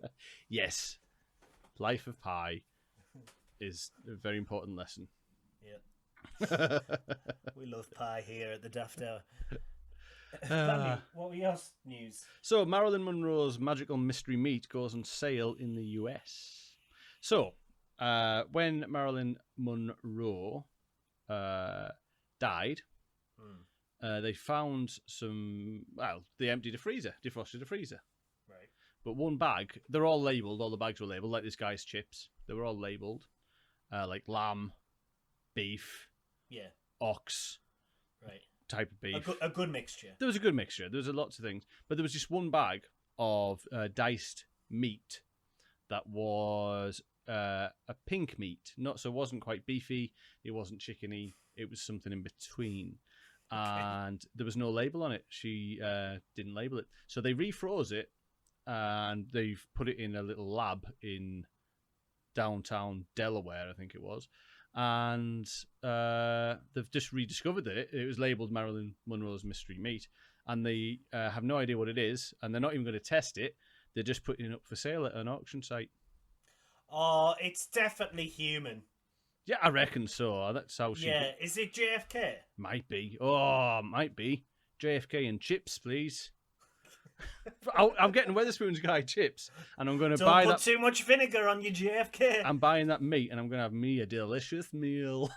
Yes, Life of Pi is a very important lesson. Yeah, we love pie here at the Daft Hour. Bambi, what were your news? So, Marilyn Monroe's magical mystery meat goes on sale in the US. So, when Marilyn Monroe died, they found some. Well, they emptied a freezer, defrosted a freezer. Right. But one bag, they're all labelled. All the bags were labelled, like this guy's chips. They were all labelled, like lamb, beef, Yeah. ox Right. type of beef. A good mixture. There was a good mixture. There was lots of things, but there was just one bag of diced meat that was a pink meat. It wasn't quite beefy. It wasn't chickeny. It was something in between, and there was no label on it. She didn't label it, so they refroze it, and they've put it in a little lab in downtown Delaware, I think it was. And they've just rediscovered that it was labelled Marilyn Monroe's mystery meat, and they have no idea what it is, and they're not even going to test it. They're just putting it up for sale at an auction site. Oh, it's definitely human. Yeah, I reckon so. That's how she Yeah, is it JFK? might be. Oh, might be. JFK and chips, please. I'm getting Weatherspoons guy chips, and I'm going to Don't buy put that. too much vinegar on your JFK. I'm buying that meat, and I'm going to have me a delicious meal.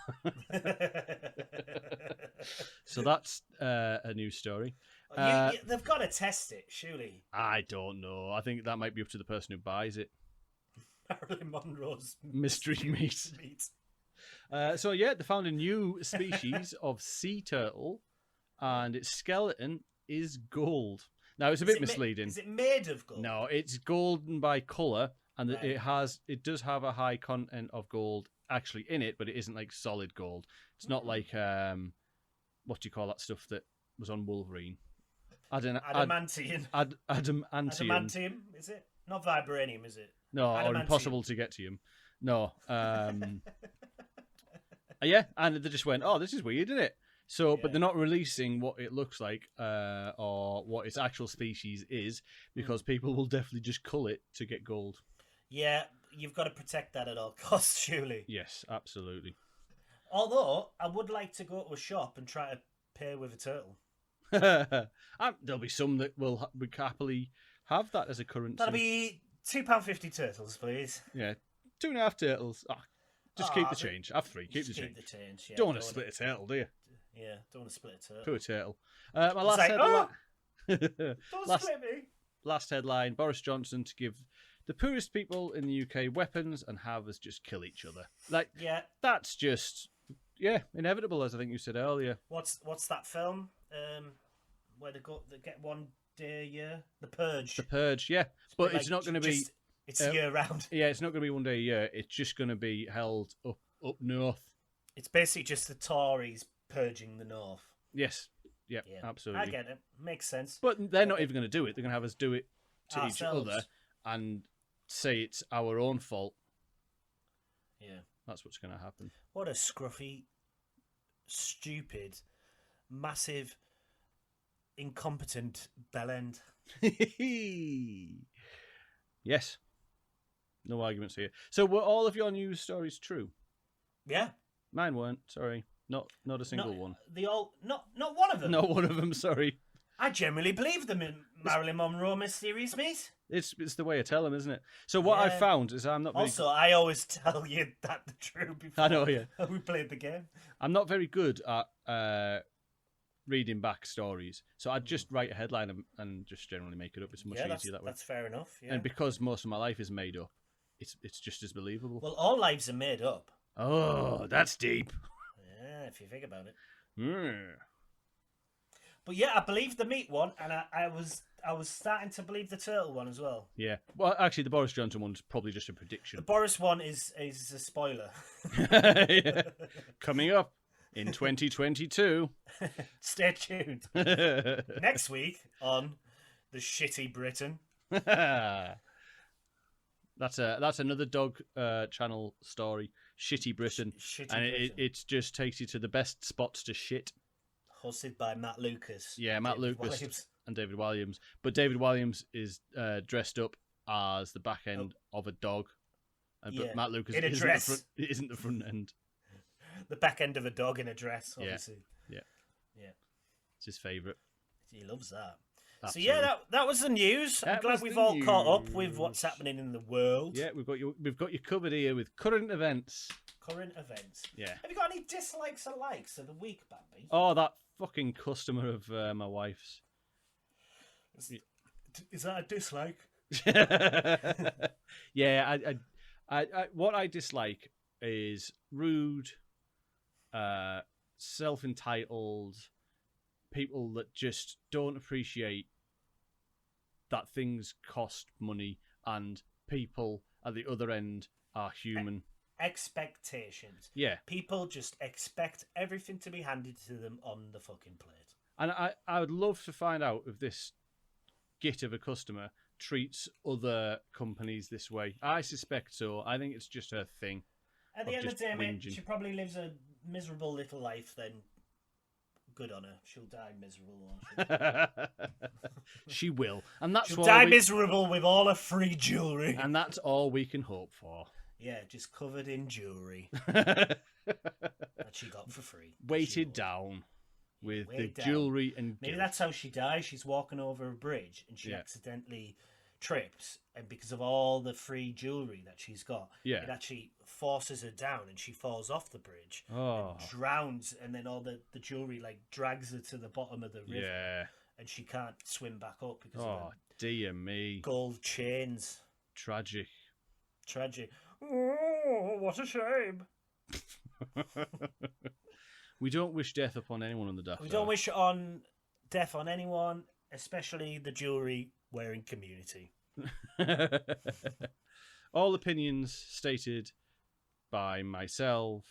So that's a new story. They've got to test it, surely. I don't know. I think that might be up to the person who buys it. Marilyn Monroe's Mystery meat. So yeah, they found a new species of sea turtle, and its skeleton is gold. Now it's a bit misleading. Is it made of gold? No, it's golden by colour, and Right. it does have a high content of gold actually in it, but it isn't like solid gold. It's not like what do you call that stuff that was on Wolverine? Adamantium. Adamantium. Adamantium, is it? Not vibranium, is it? No, or Adamantium. impossible to get to him. No. Yeah, and they just went, oh, this is weird, isn't it? So, but they're not releasing what it looks like or what its actual species is, because people will definitely just cull it to get gold. Yeah, you've got to protect that at all costs, surely. Yes, absolutely. Although, I would like to go to a shop and try to pay with a turtle. There'll be some that will happily have that as a currency. That'll be £2.50 turtles, please. Yeah, 2.5 turtles. Just keep the change. Have 3. Keep the change. Yeah, Don't want to split a turtle, do you? Yeah, don't want to split a turtle. Poor turtle. My last like, headline. Don't split me. Last headline: Boris Johnson to give the poorest people in the UK weapons and have us just kill each other. Like, that's just inevitable, as I think you said earlier. What's that film? Where they get 1 day a year? The Purge. The Purge, yeah, but it's not going to be. It's year round. Yeah, it's not going to be 1 day a year. It's just going to be held up north. It's basically just the Tories purging the north. Yes. Yep, yeah, absolutely. I get it. Makes sense. But they're not even going to do it. They're going to have us do it to ourselves. each other and say it's our own fault. Yeah. That's what's going to happen. What a scruffy, stupid, massive, incompetent bellend. Yes. No arguments here. So were all of your news stories true? Yeah. Mine weren't, sorry. Not a single one. Not one of them. Not one of them, sorry. I generally believe them in Marilyn Monroe mysteries, mate. It's the way I tell them, isn't it? So what I found is I'm not very Also, I always tell you that the truth before I know, yeah. we played the game. I'm not very good at reading back stories. So I'd just write a headline and just generally make it up. It's much easier that way. That's fair enough, yeah. And because most of my life is made up, it's just as believable. Well, all lives are made up. Oh, that's deep. Yeah, if you think about it. Mm. But yeah, I believed the meat one, and I was starting to believe the turtle one as well. Yeah. Well, actually, the Boris Johnson one's probably just a prediction. The Boris one is a spoiler. Yeah. Coming up in 2022. Stay tuned. Next week on The Shitty Britain. That's another dog channel story. Shitty Britain. It just takes you to the best spots to shit. Hosted by Matt Lucas. Yeah, Matt Lucas and David Walliams. But David Walliams is dressed up as the back end of a dog. But Matt Lucas isn't the front end. The back end of a dog in a dress, obviously. Yeah. It's his favourite. He loves that. Absolutely. So yeah, that was the news. I'm glad we've all caught up with what's happening in the world. Yeah, we've got you covered here with current events. Current events. Yeah. Have you got any dislikes or likes of the week, Bambi? Oh, that fucking customer of my wife's. Is that a dislike? Yeah, I what I dislike is rude, self-entitled people that just don't appreciate that things cost money and people at the other end are human. Expectations. Yeah. People just expect everything to be handed to them on the fucking plate. And I would love to find out if this git of a customer treats other companies this way. I suspect so. I think it's just her thing. At the end of the day, mate, she probably lives a miserable little life then. Good on her. She'll die miserable, won't she? She will. And that's She'll die miserable with all her free jewellery. And that's all we can hope for. Yeah, just covered in jewellery. That she got for free. Weighted down with the jewellery and maybe that's how she dies. She's walking over a bridge and she accidentally trips, and because of all the free jewellery that she's got, it actually forces her down and she falls off the bridge and drowns, and then all the jewellery like drags her to the bottom of the river and she can't swim back up because of dear me, gold chains. Tragic. Oh, what a shame. We don't wish death upon anyone on the Daft Hour. We don't wish on death on anyone, especially the jewellery wearing community. All opinions stated by myself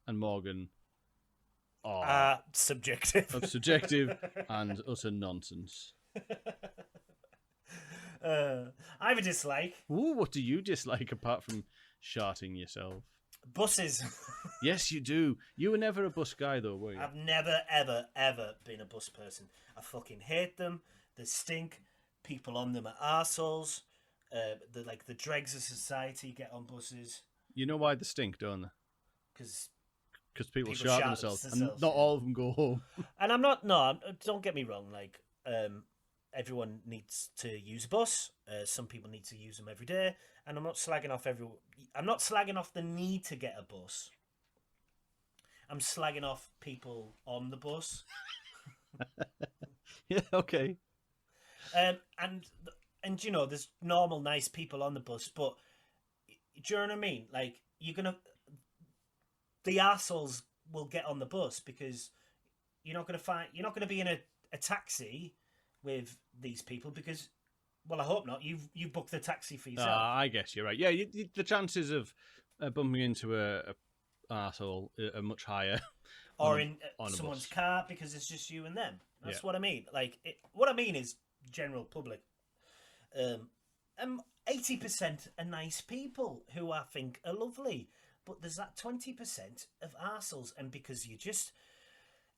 and Morgan are Subjective. subjective and utter nonsense. I have a dislike. Ooh, what do you dislike apart from sharting yourself? Buses. Yes, you do. You were never a bus guy, though, were you? I've never, ever, ever been a bus person. I fucking hate them. They stink. People on them are arseholes. The dregs of society get on buses. You know why they stink, don't they? Because People People shart shart themselves, and themselves, not yeah. all of them go home. And I'm not. No, don't get me wrong. Like, everyone needs to use a bus. Some people need to use them every day, and I'm not slagging off everyone. I'm not slagging off the need to get a bus. I'm slagging off people on the bus. Yeah, okay. And you know, there's normal, nice people on the bus, but do you know what I mean? Like, the arseholes will get on the bus because you're not gonna be in a taxi with these people because, well, I hope not. You've booked the taxi for yourself. I guess you're right. Yeah, the chances of bumping into a arsehole are much higher. Or on a someone's bus. car because it's just you and them. That's Yeah. what I mean. Like, what I mean is general public. 80% are nice people who I think are lovely, but there's that 20% of arseholes, and because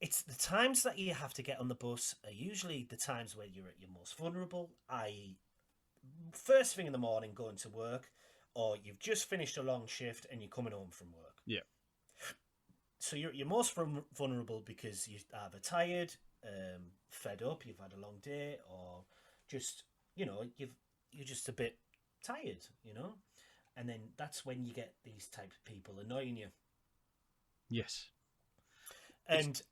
it's the times that you have to get on the bus are usually the times where you're at your most vulnerable, i.e. first thing in the morning going to work, or you've just finished a long shift and you're coming home from work. Yeah. So you're most vulnerable because you're either tired, fed up, you've had a long day, or just, you know, you're just a bit tired, you know? And then that's when you get these type of people annoying you. Yes. And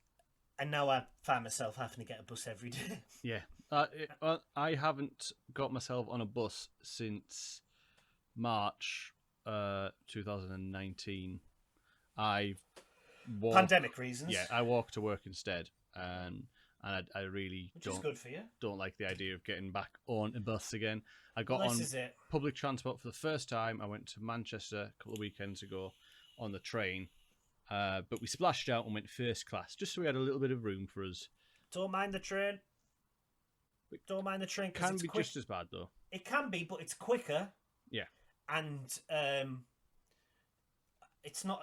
now I find myself having to get a bus every day. Yeah. I haven't got myself on a bus since March 2019. I walk, Pandemic reasons. Yeah, I walk to work instead, and I really Which is good for you. don't like the idea of getting back on a bus again. I got Well, on this is it. public transport for the first time. I went to Manchester a couple of weekends ago on the train, but we splashed out and went first class just so we had a little bit of room for us. Don't mind the train. Don't mind the train. 'Cause Can it's be quick. just as bad though. It can be, but it's quicker. Yeah. And it's not.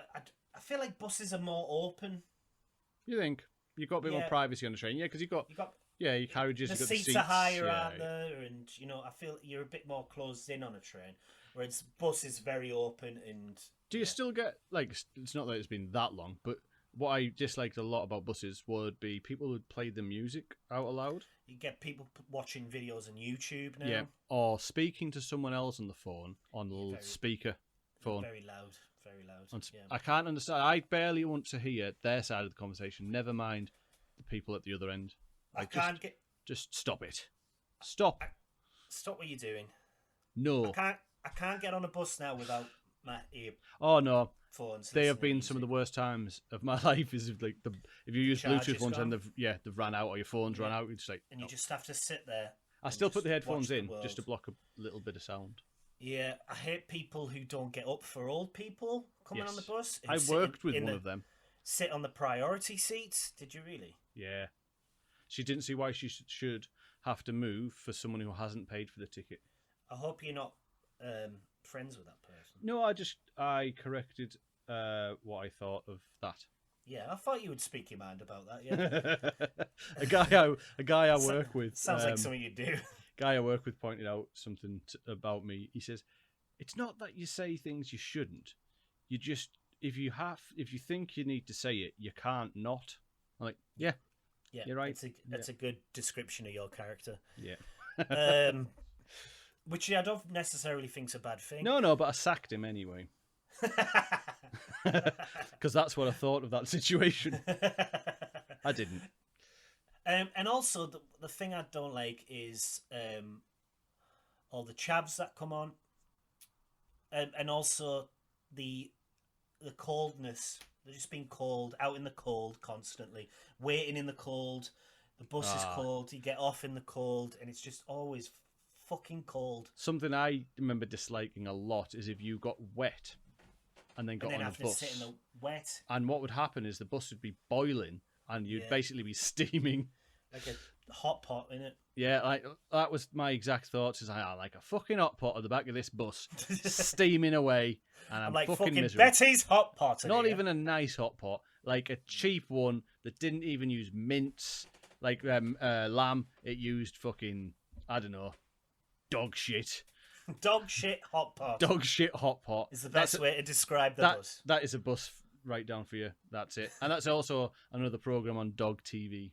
I feel like buses are more open. You think you've got a bit more Yeah. privacy on the train? Yeah, because you've got You got your carriages. the you've got seats, the seats are higher, yeah. aren't there? And you know, I feel you're a bit more closed in on a train, whereas bus is very open. And Do you still get like? It's not that it's been that long, but what I disliked a lot about buses would be people would play the music out aloud. you get people watching videos on YouTube now? Yeah, or speaking to someone else on the phone on the little Very- speaker phone. Very loud, very loud. Yeah. I can't understand. I barely want to hear their side of the conversation. Never mind the people at the other end. I can't get. Just stop it. Stop. Stop what you're doing. No. I can't get on a bus now without my Oh no. earphones. They have listening been to some of the music. worst times of my life. Is if if you use Charger's Bluetooth ones gone. and they've ran out or your phone's run Yeah. out, it's like And you no. just have to sit there. I and still just put the headphones watch the in just to world. block a little bit of sound. Yeah, I hate people who don't get up for old people coming on the Yes. bus. who I sit worked in with one the- of them. Sit on the priority seats. Did you really? Yeah. She didn't see why she should have to move for someone who hasn't paid for the ticket. I hope you're not friends with that person. No, I corrected what I thought of that. Yeah, I thought you would speak your mind about that. Yeah, a guy I work with. sounds like something you do. Guy I work with pointed out something about me. He says, "It's not that you say things you shouldn't. You just if you think you need to say it, you can't not." I'm like, yeah, Yeah, You're right. That's a good description of your character. yeah. Which I don't necessarily think's a bad thing. No, but I sacked him anyway because that's what I thought of that situation. I didn't. And also the thing I don't like is all the chavs that come on, and also the coldness. They're just being cold, out in the cold constantly, waiting in the cold, The bus is cold. You get off in the cold, and it's just always fucking cold. Something I remember disliking a lot is if you got wet and then got And then on have a bus. to sit in the wet. And what would happen is the bus would be boiling and you'd basically be steaming. Like a hot pot in it. Yeah, like that was my exact thoughts. Is like a fucking hot pot at the back of this bus, steaming away, and I'm like fucking miserable. Betty's hot pot. Not even a nice hot pot, like a cheap one that didn't even use mints, like lamb. It used fucking, I don't know, dog shit. Dog shit hot pot. Dog shit hot pot is the best way to describe the bus. That is a bus right down for you. That's it, and that's also another program on Dog TV.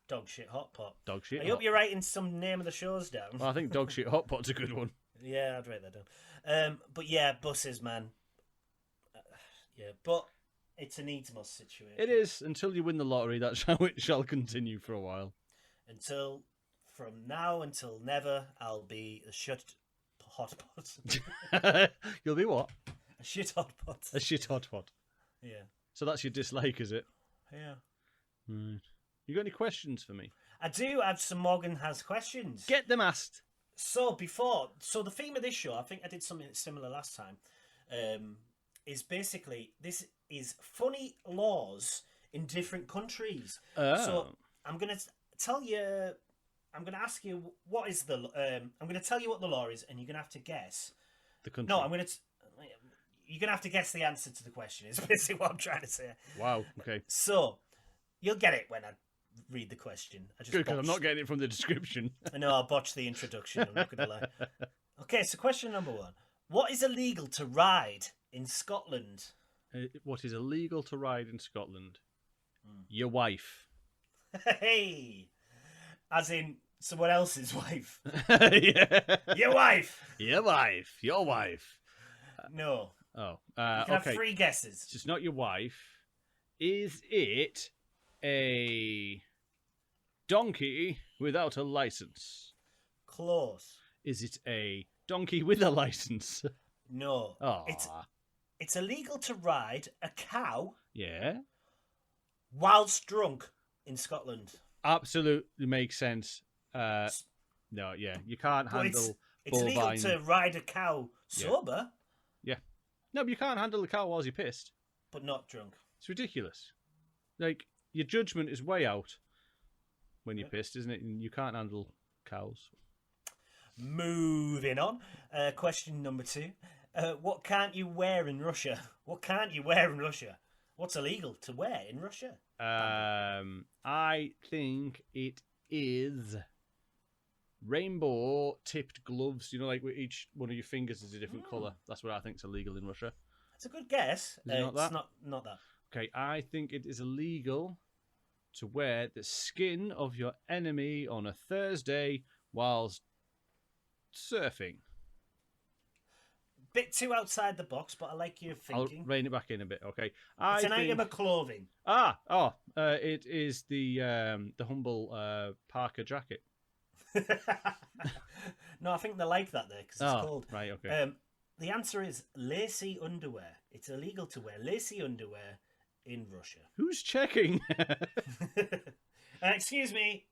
Dog shit hot pot. Dog shit. I hope you're writing some name of the shows down. Well, I think Dog shit hot pot's a good one. Yeah, I'd write that down. But yeah, buses, man. Yeah, but it's a needs must situation. It is until you win the lottery. That's how it shall continue for a while. From now until never, I'll be a shit hot pot. You'll be what? A shit hot pot. A shit hot pot. Yeah. So that's your dislike, is it? Yeah. Right. You got any questions for me? I do have some Morgan Has questions. Get them asked. So the theme of this show, I think I did something similar last time, is basically, this is funny laws in different countries. Oh. So I'm going to tell you, I'm going to ask you what is I'm going to tell you what the law is, and you're going to have to guess. The country. No, you're going to have to guess the answer to the question, is basically what I'm trying to say. Wow, okay. So, you'll get it when I read the question. Good, because I'm not getting it from the description. I know, I'll botch the introduction, I'm not going to lie. Okay, so question number 1. What is illegal to ride in Scotland? What is illegal to ride in Scotland? Your wife. Hey! As in someone else's wife. Yeah. Your wife! Your wife. Your wife. No. Oh. You can okay. have 3 guesses. So it's not your wife. Is it a donkey without a license? Close. Is it a donkey with a license? No. Oh. It's illegal to ride a cow Yeah. whilst drunk in Scotland. Absolutely makes sense. No, yeah. You can't But handle it's illegal bovine. to ride a cow sober, Yeah. No, but you can't handle the cow while you're pissed. but not drunk. It's ridiculous. Like, your judgment is way out when you're pissed, isn't it? And you can't handle cows. Moving on. Question number 2. What can't you wear in Russia? What can't you wear in Russia? What's illegal to wear in Russia? I think it is rainbow tipped gloves. You know, like with each one of your fingers is a different colour. That's what I think is illegal in Russia. That's a good guess. Is it not that? Not that. Okay, I think it is illegal to wear the skin of your enemy on a Thursday whilst surfing. Bit too outside the box, but I like your thinking. I'll rein it back in a bit. Okay, It's an item of clothing. It is the humble Parker jacket. No, I think they like that there because it's cold. Right, okay. The answer is lacy underwear. It's illegal to wear lacy underwear in Russia. Who's checking? Excuse me,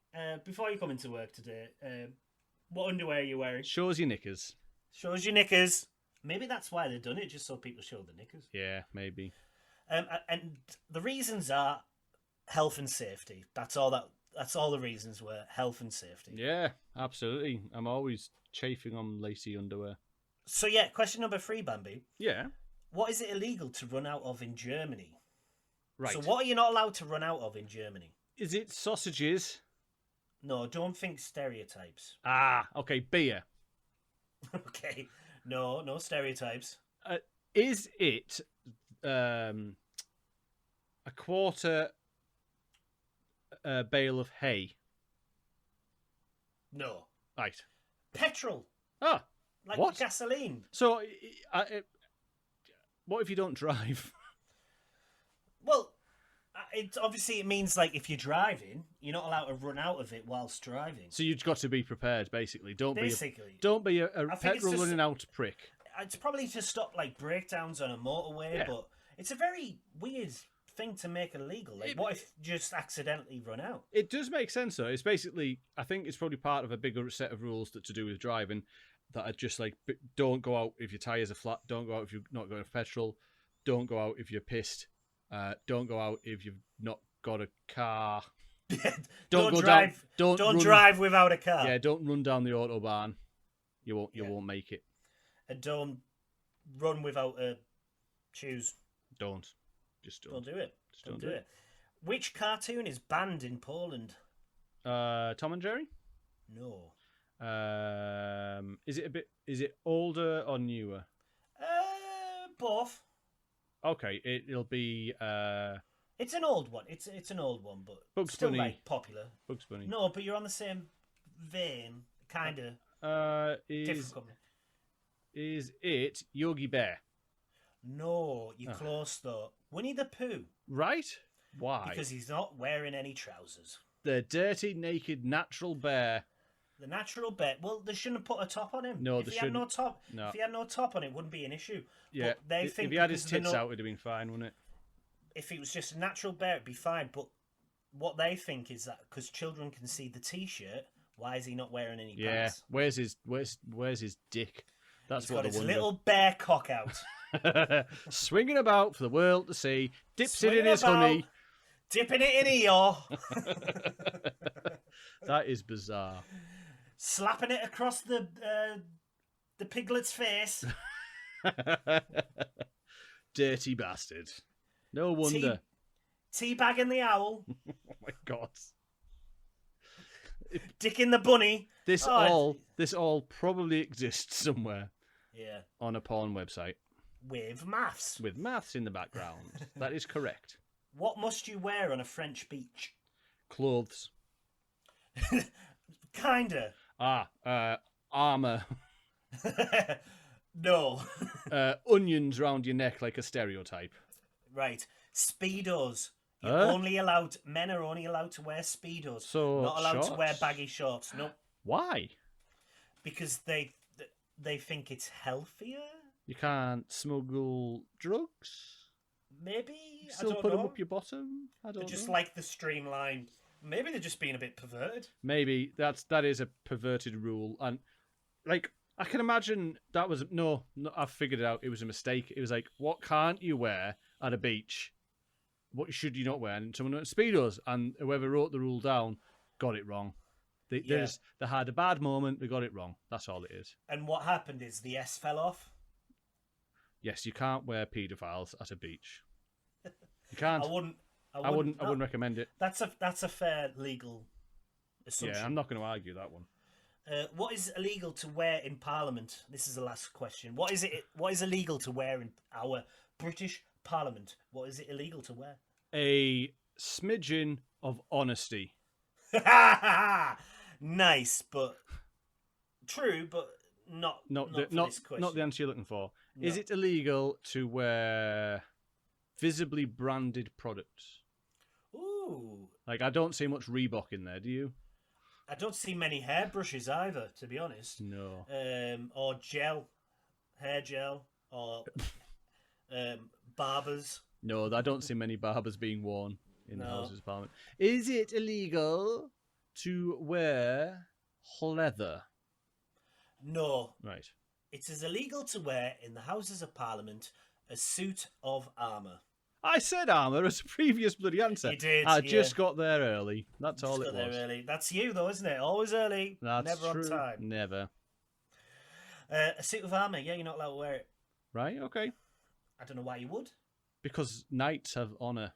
before you come into work today, what underwear are you wearing? Shows your knickers. Shows your knickers. Maybe that's why they've done it, just so people show the knickers. Yeah, maybe. And the reasons are health and safety. That's all the reasons were health and safety. Yeah, absolutely. I'm always chafing on lacy underwear. So yeah, question number 3, Bambi. Yeah. What is it illegal to run out of in Germany? Right. So what are you not allowed to run out of in Germany? Is it sausages? No, don't think stereotypes. Okay, beer. Okay. No stereotypes. Is it a quarter bale of hay? No. Right. Petrol. Oh, Like what? gasoline. So, what if you don't drive? Well, it means like if you're driving, you're not allowed to run out of it whilst driving. So you've got to be prepared, basically. Don't be a I think petrol it's just- running out prick. It's probably to stop like breakdowns on a motorway, Yeah. but it's a very weird thing to make it illegal. Like, what if you just accidentally run out? It does make sense, though. It's basically, I think it's probably part of a bigger set of rules that to do with driving that are just like, don't go out if your tyres are flat, don't go out if you're not going for petrol, don't go out if you're pissed, don't go out if you've not got a car. Don't drive without a car. Yeah, don't run down the autobahn. You won't make it. And don't run without shoes. Just Don't do it. Just don't do it. Which cartoon is banned in Poland? Tom and Jerry? No. Is it older or newer? Both. Okay, it'll be It's an old one. It's an old one, but Bugs still Bunny. like popular. Bugs Bunny. No, but you're on the same vein, kind of. Different company. Is it Yogi Bear? No, you're close though. Winnie the Pooh. Right? Why? Because he's not wearing any trousers. The dirty, naked, natural bear. The natural bear. Well, they shouldn't have put a top on him. No, if they he had no shouldn't. top, No. If he had no top on, it wouldn't be an issue. Yeah. But they think if he had his because of the tits out, it'd have been fine, wouldn't it? If it was just a natural bear, it'd be fine. But what they think is that because children can see the T-shirt, why is he not wearing any pants? Where's his dick? That's He's what got his I wonder. little bear cock out. Swinging about for the world to see. Dips it in Swinging his about, honey. Dipping it in Eeyore. That is bizarre. Slapping it across the piglet's face. Dirty bastard. No wonder. Teabagging the owl. Oh my god. Dicking the bunny. This all probably exists somewhere. Yeah. On a porn website. With maths. With maths in the background. That is correct. What must you wear on a French beach? Clothes. Kinda. Armour. No. Onions round your neck like a stereotype. Right. Speedos. Men are only allowed to wear Speedos. So not allowed shorts? to wear baggy shorts. No. Why? Because they think it's healthier. You can't smuggle drugs? Maybe. Still I don't put know. them up your bottom? I don't know. Just like the streamlined. Maybe they're just being a bit perverted. Maybe that is a perverted rule, and like I can imagine that was no. I've figured it out. It was a mistake. It was like, what can't you wear at a beach? What should you not wear? And someone went Speedos, and whoever wrote the rule down got it wrong. They had a bad moment. They got it wrong. That's all it is. And what happened is the S fell off. Yes, you can't wear paedophiles at a beach. You can't. I wouldn't recommend it. That's a fair legal assumption. Yeah, I'm not going to argue that one. What is illegal to wear in Parliament? This is the last question. What is illegal to wear in our British Parliament? What is it illegal to wear? A smidgen of honesty. Nice, but true, but not this question. Not the answer you're looking for. No. Is it illegal to wear visibly branded products? Ooh. Like, I don't see much Reebok in there, do you? I don't see many hairbrushes either, to be honest. No. Or hair gel, or barbers. No, I don't see many barbers being worn in the Houses of Parliament. Is it illegal to wear leather? No. Right. It is illegal to wear in the Houses of Parliament a suit of armour. I said armour as a previous bloody answer. You did. I just got there early. That's all it was. There early. That's you, though, isn't it? Always early. That's never true. on time. Never. A suit of armour. Yeah, you're not allowed to wear it. Right. Okay. I don't know why you would. Because knights have honour.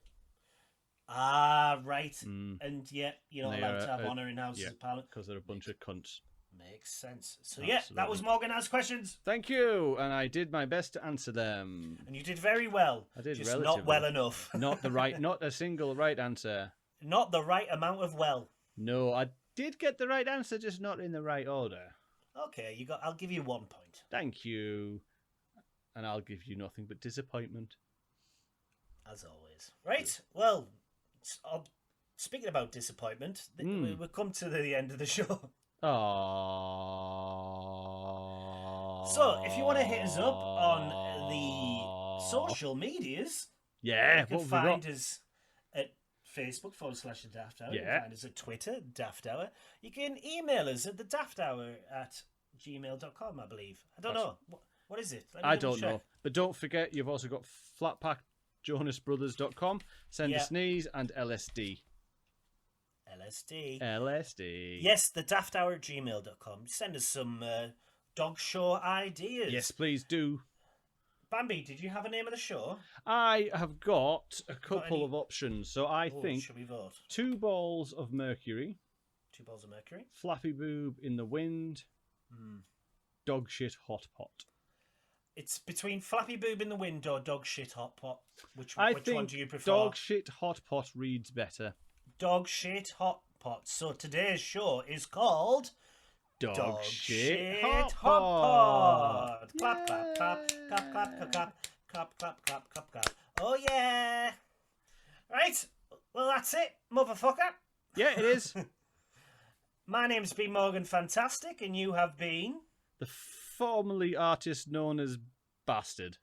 Ah, right. Mm. And yet, you're not allowed to have honour in Houses of Parliament. Because they're a bunch of cunts. Makes sense. So, Absolutely. that was Morgan Has Questions. Thank you, and I did my best to answer them. And you did very well. I did just relatively. not well enough. Not a single right answer. Not the right amount of well. No, I did get the right answer, just not in the right order. Okay, I'll give you 1 point. Thank you. And I'll give you nothing but disappointment. As always. Right, well, speaking about disappointment, we've come to the end of the show. Aww. So, if you want to hit us up on the social medias, Yeah, You can what have we find got? us at Facebook /The Daft Hour. You Yeah. can find us at Twitter, Daft Hour. You can email us at thedaftour@gmail.com, I believe. I don't know. What is it? Let me I double don't know. check. But don't forget, you've also got flatpackjonasbrothers.com, Send a Yeah. Sneeze, and LSD. LSD. LSD. Yes, the Daft Hour at gmail.com. Send us some dog show ideas. Yes, please do. Bambi, did you have a name of the show? I have got a couple any- of options. So I Oh, think should we vote? 2 balls of mercury, 2 balls of mercury. flappy boob in the wind, dog shit hot pot. It's between Flappy Boob in the Wind or Dog Shit Hot Pot. Which I one think do you prefer? dog shit hot pot reads better. Dog Shit Hot Pot. So today's show is called Dog Shit hot Hot pot. Pot. Clap, clap, clap, clap, clap, clap, clap, clap, clap, clap, clap, clap. Oh yeah! Right. Well, that's it, motherfucker. Yeah, it is. My name's been Morgan Fantastic, and you have been. The formerly artist known as Bastard.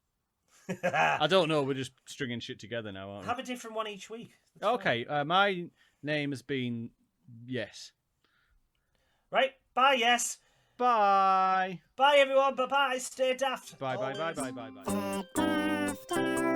I don't know, we're just stringing shit together now, aren't we? Have a different one each week. That's Okay, my name has been Yes. fine. Right. Bye, yes. Bye. Bye, everyone. Bye-bye. Stay daft. Bye, bye, bye, Always. bye, bye, bye.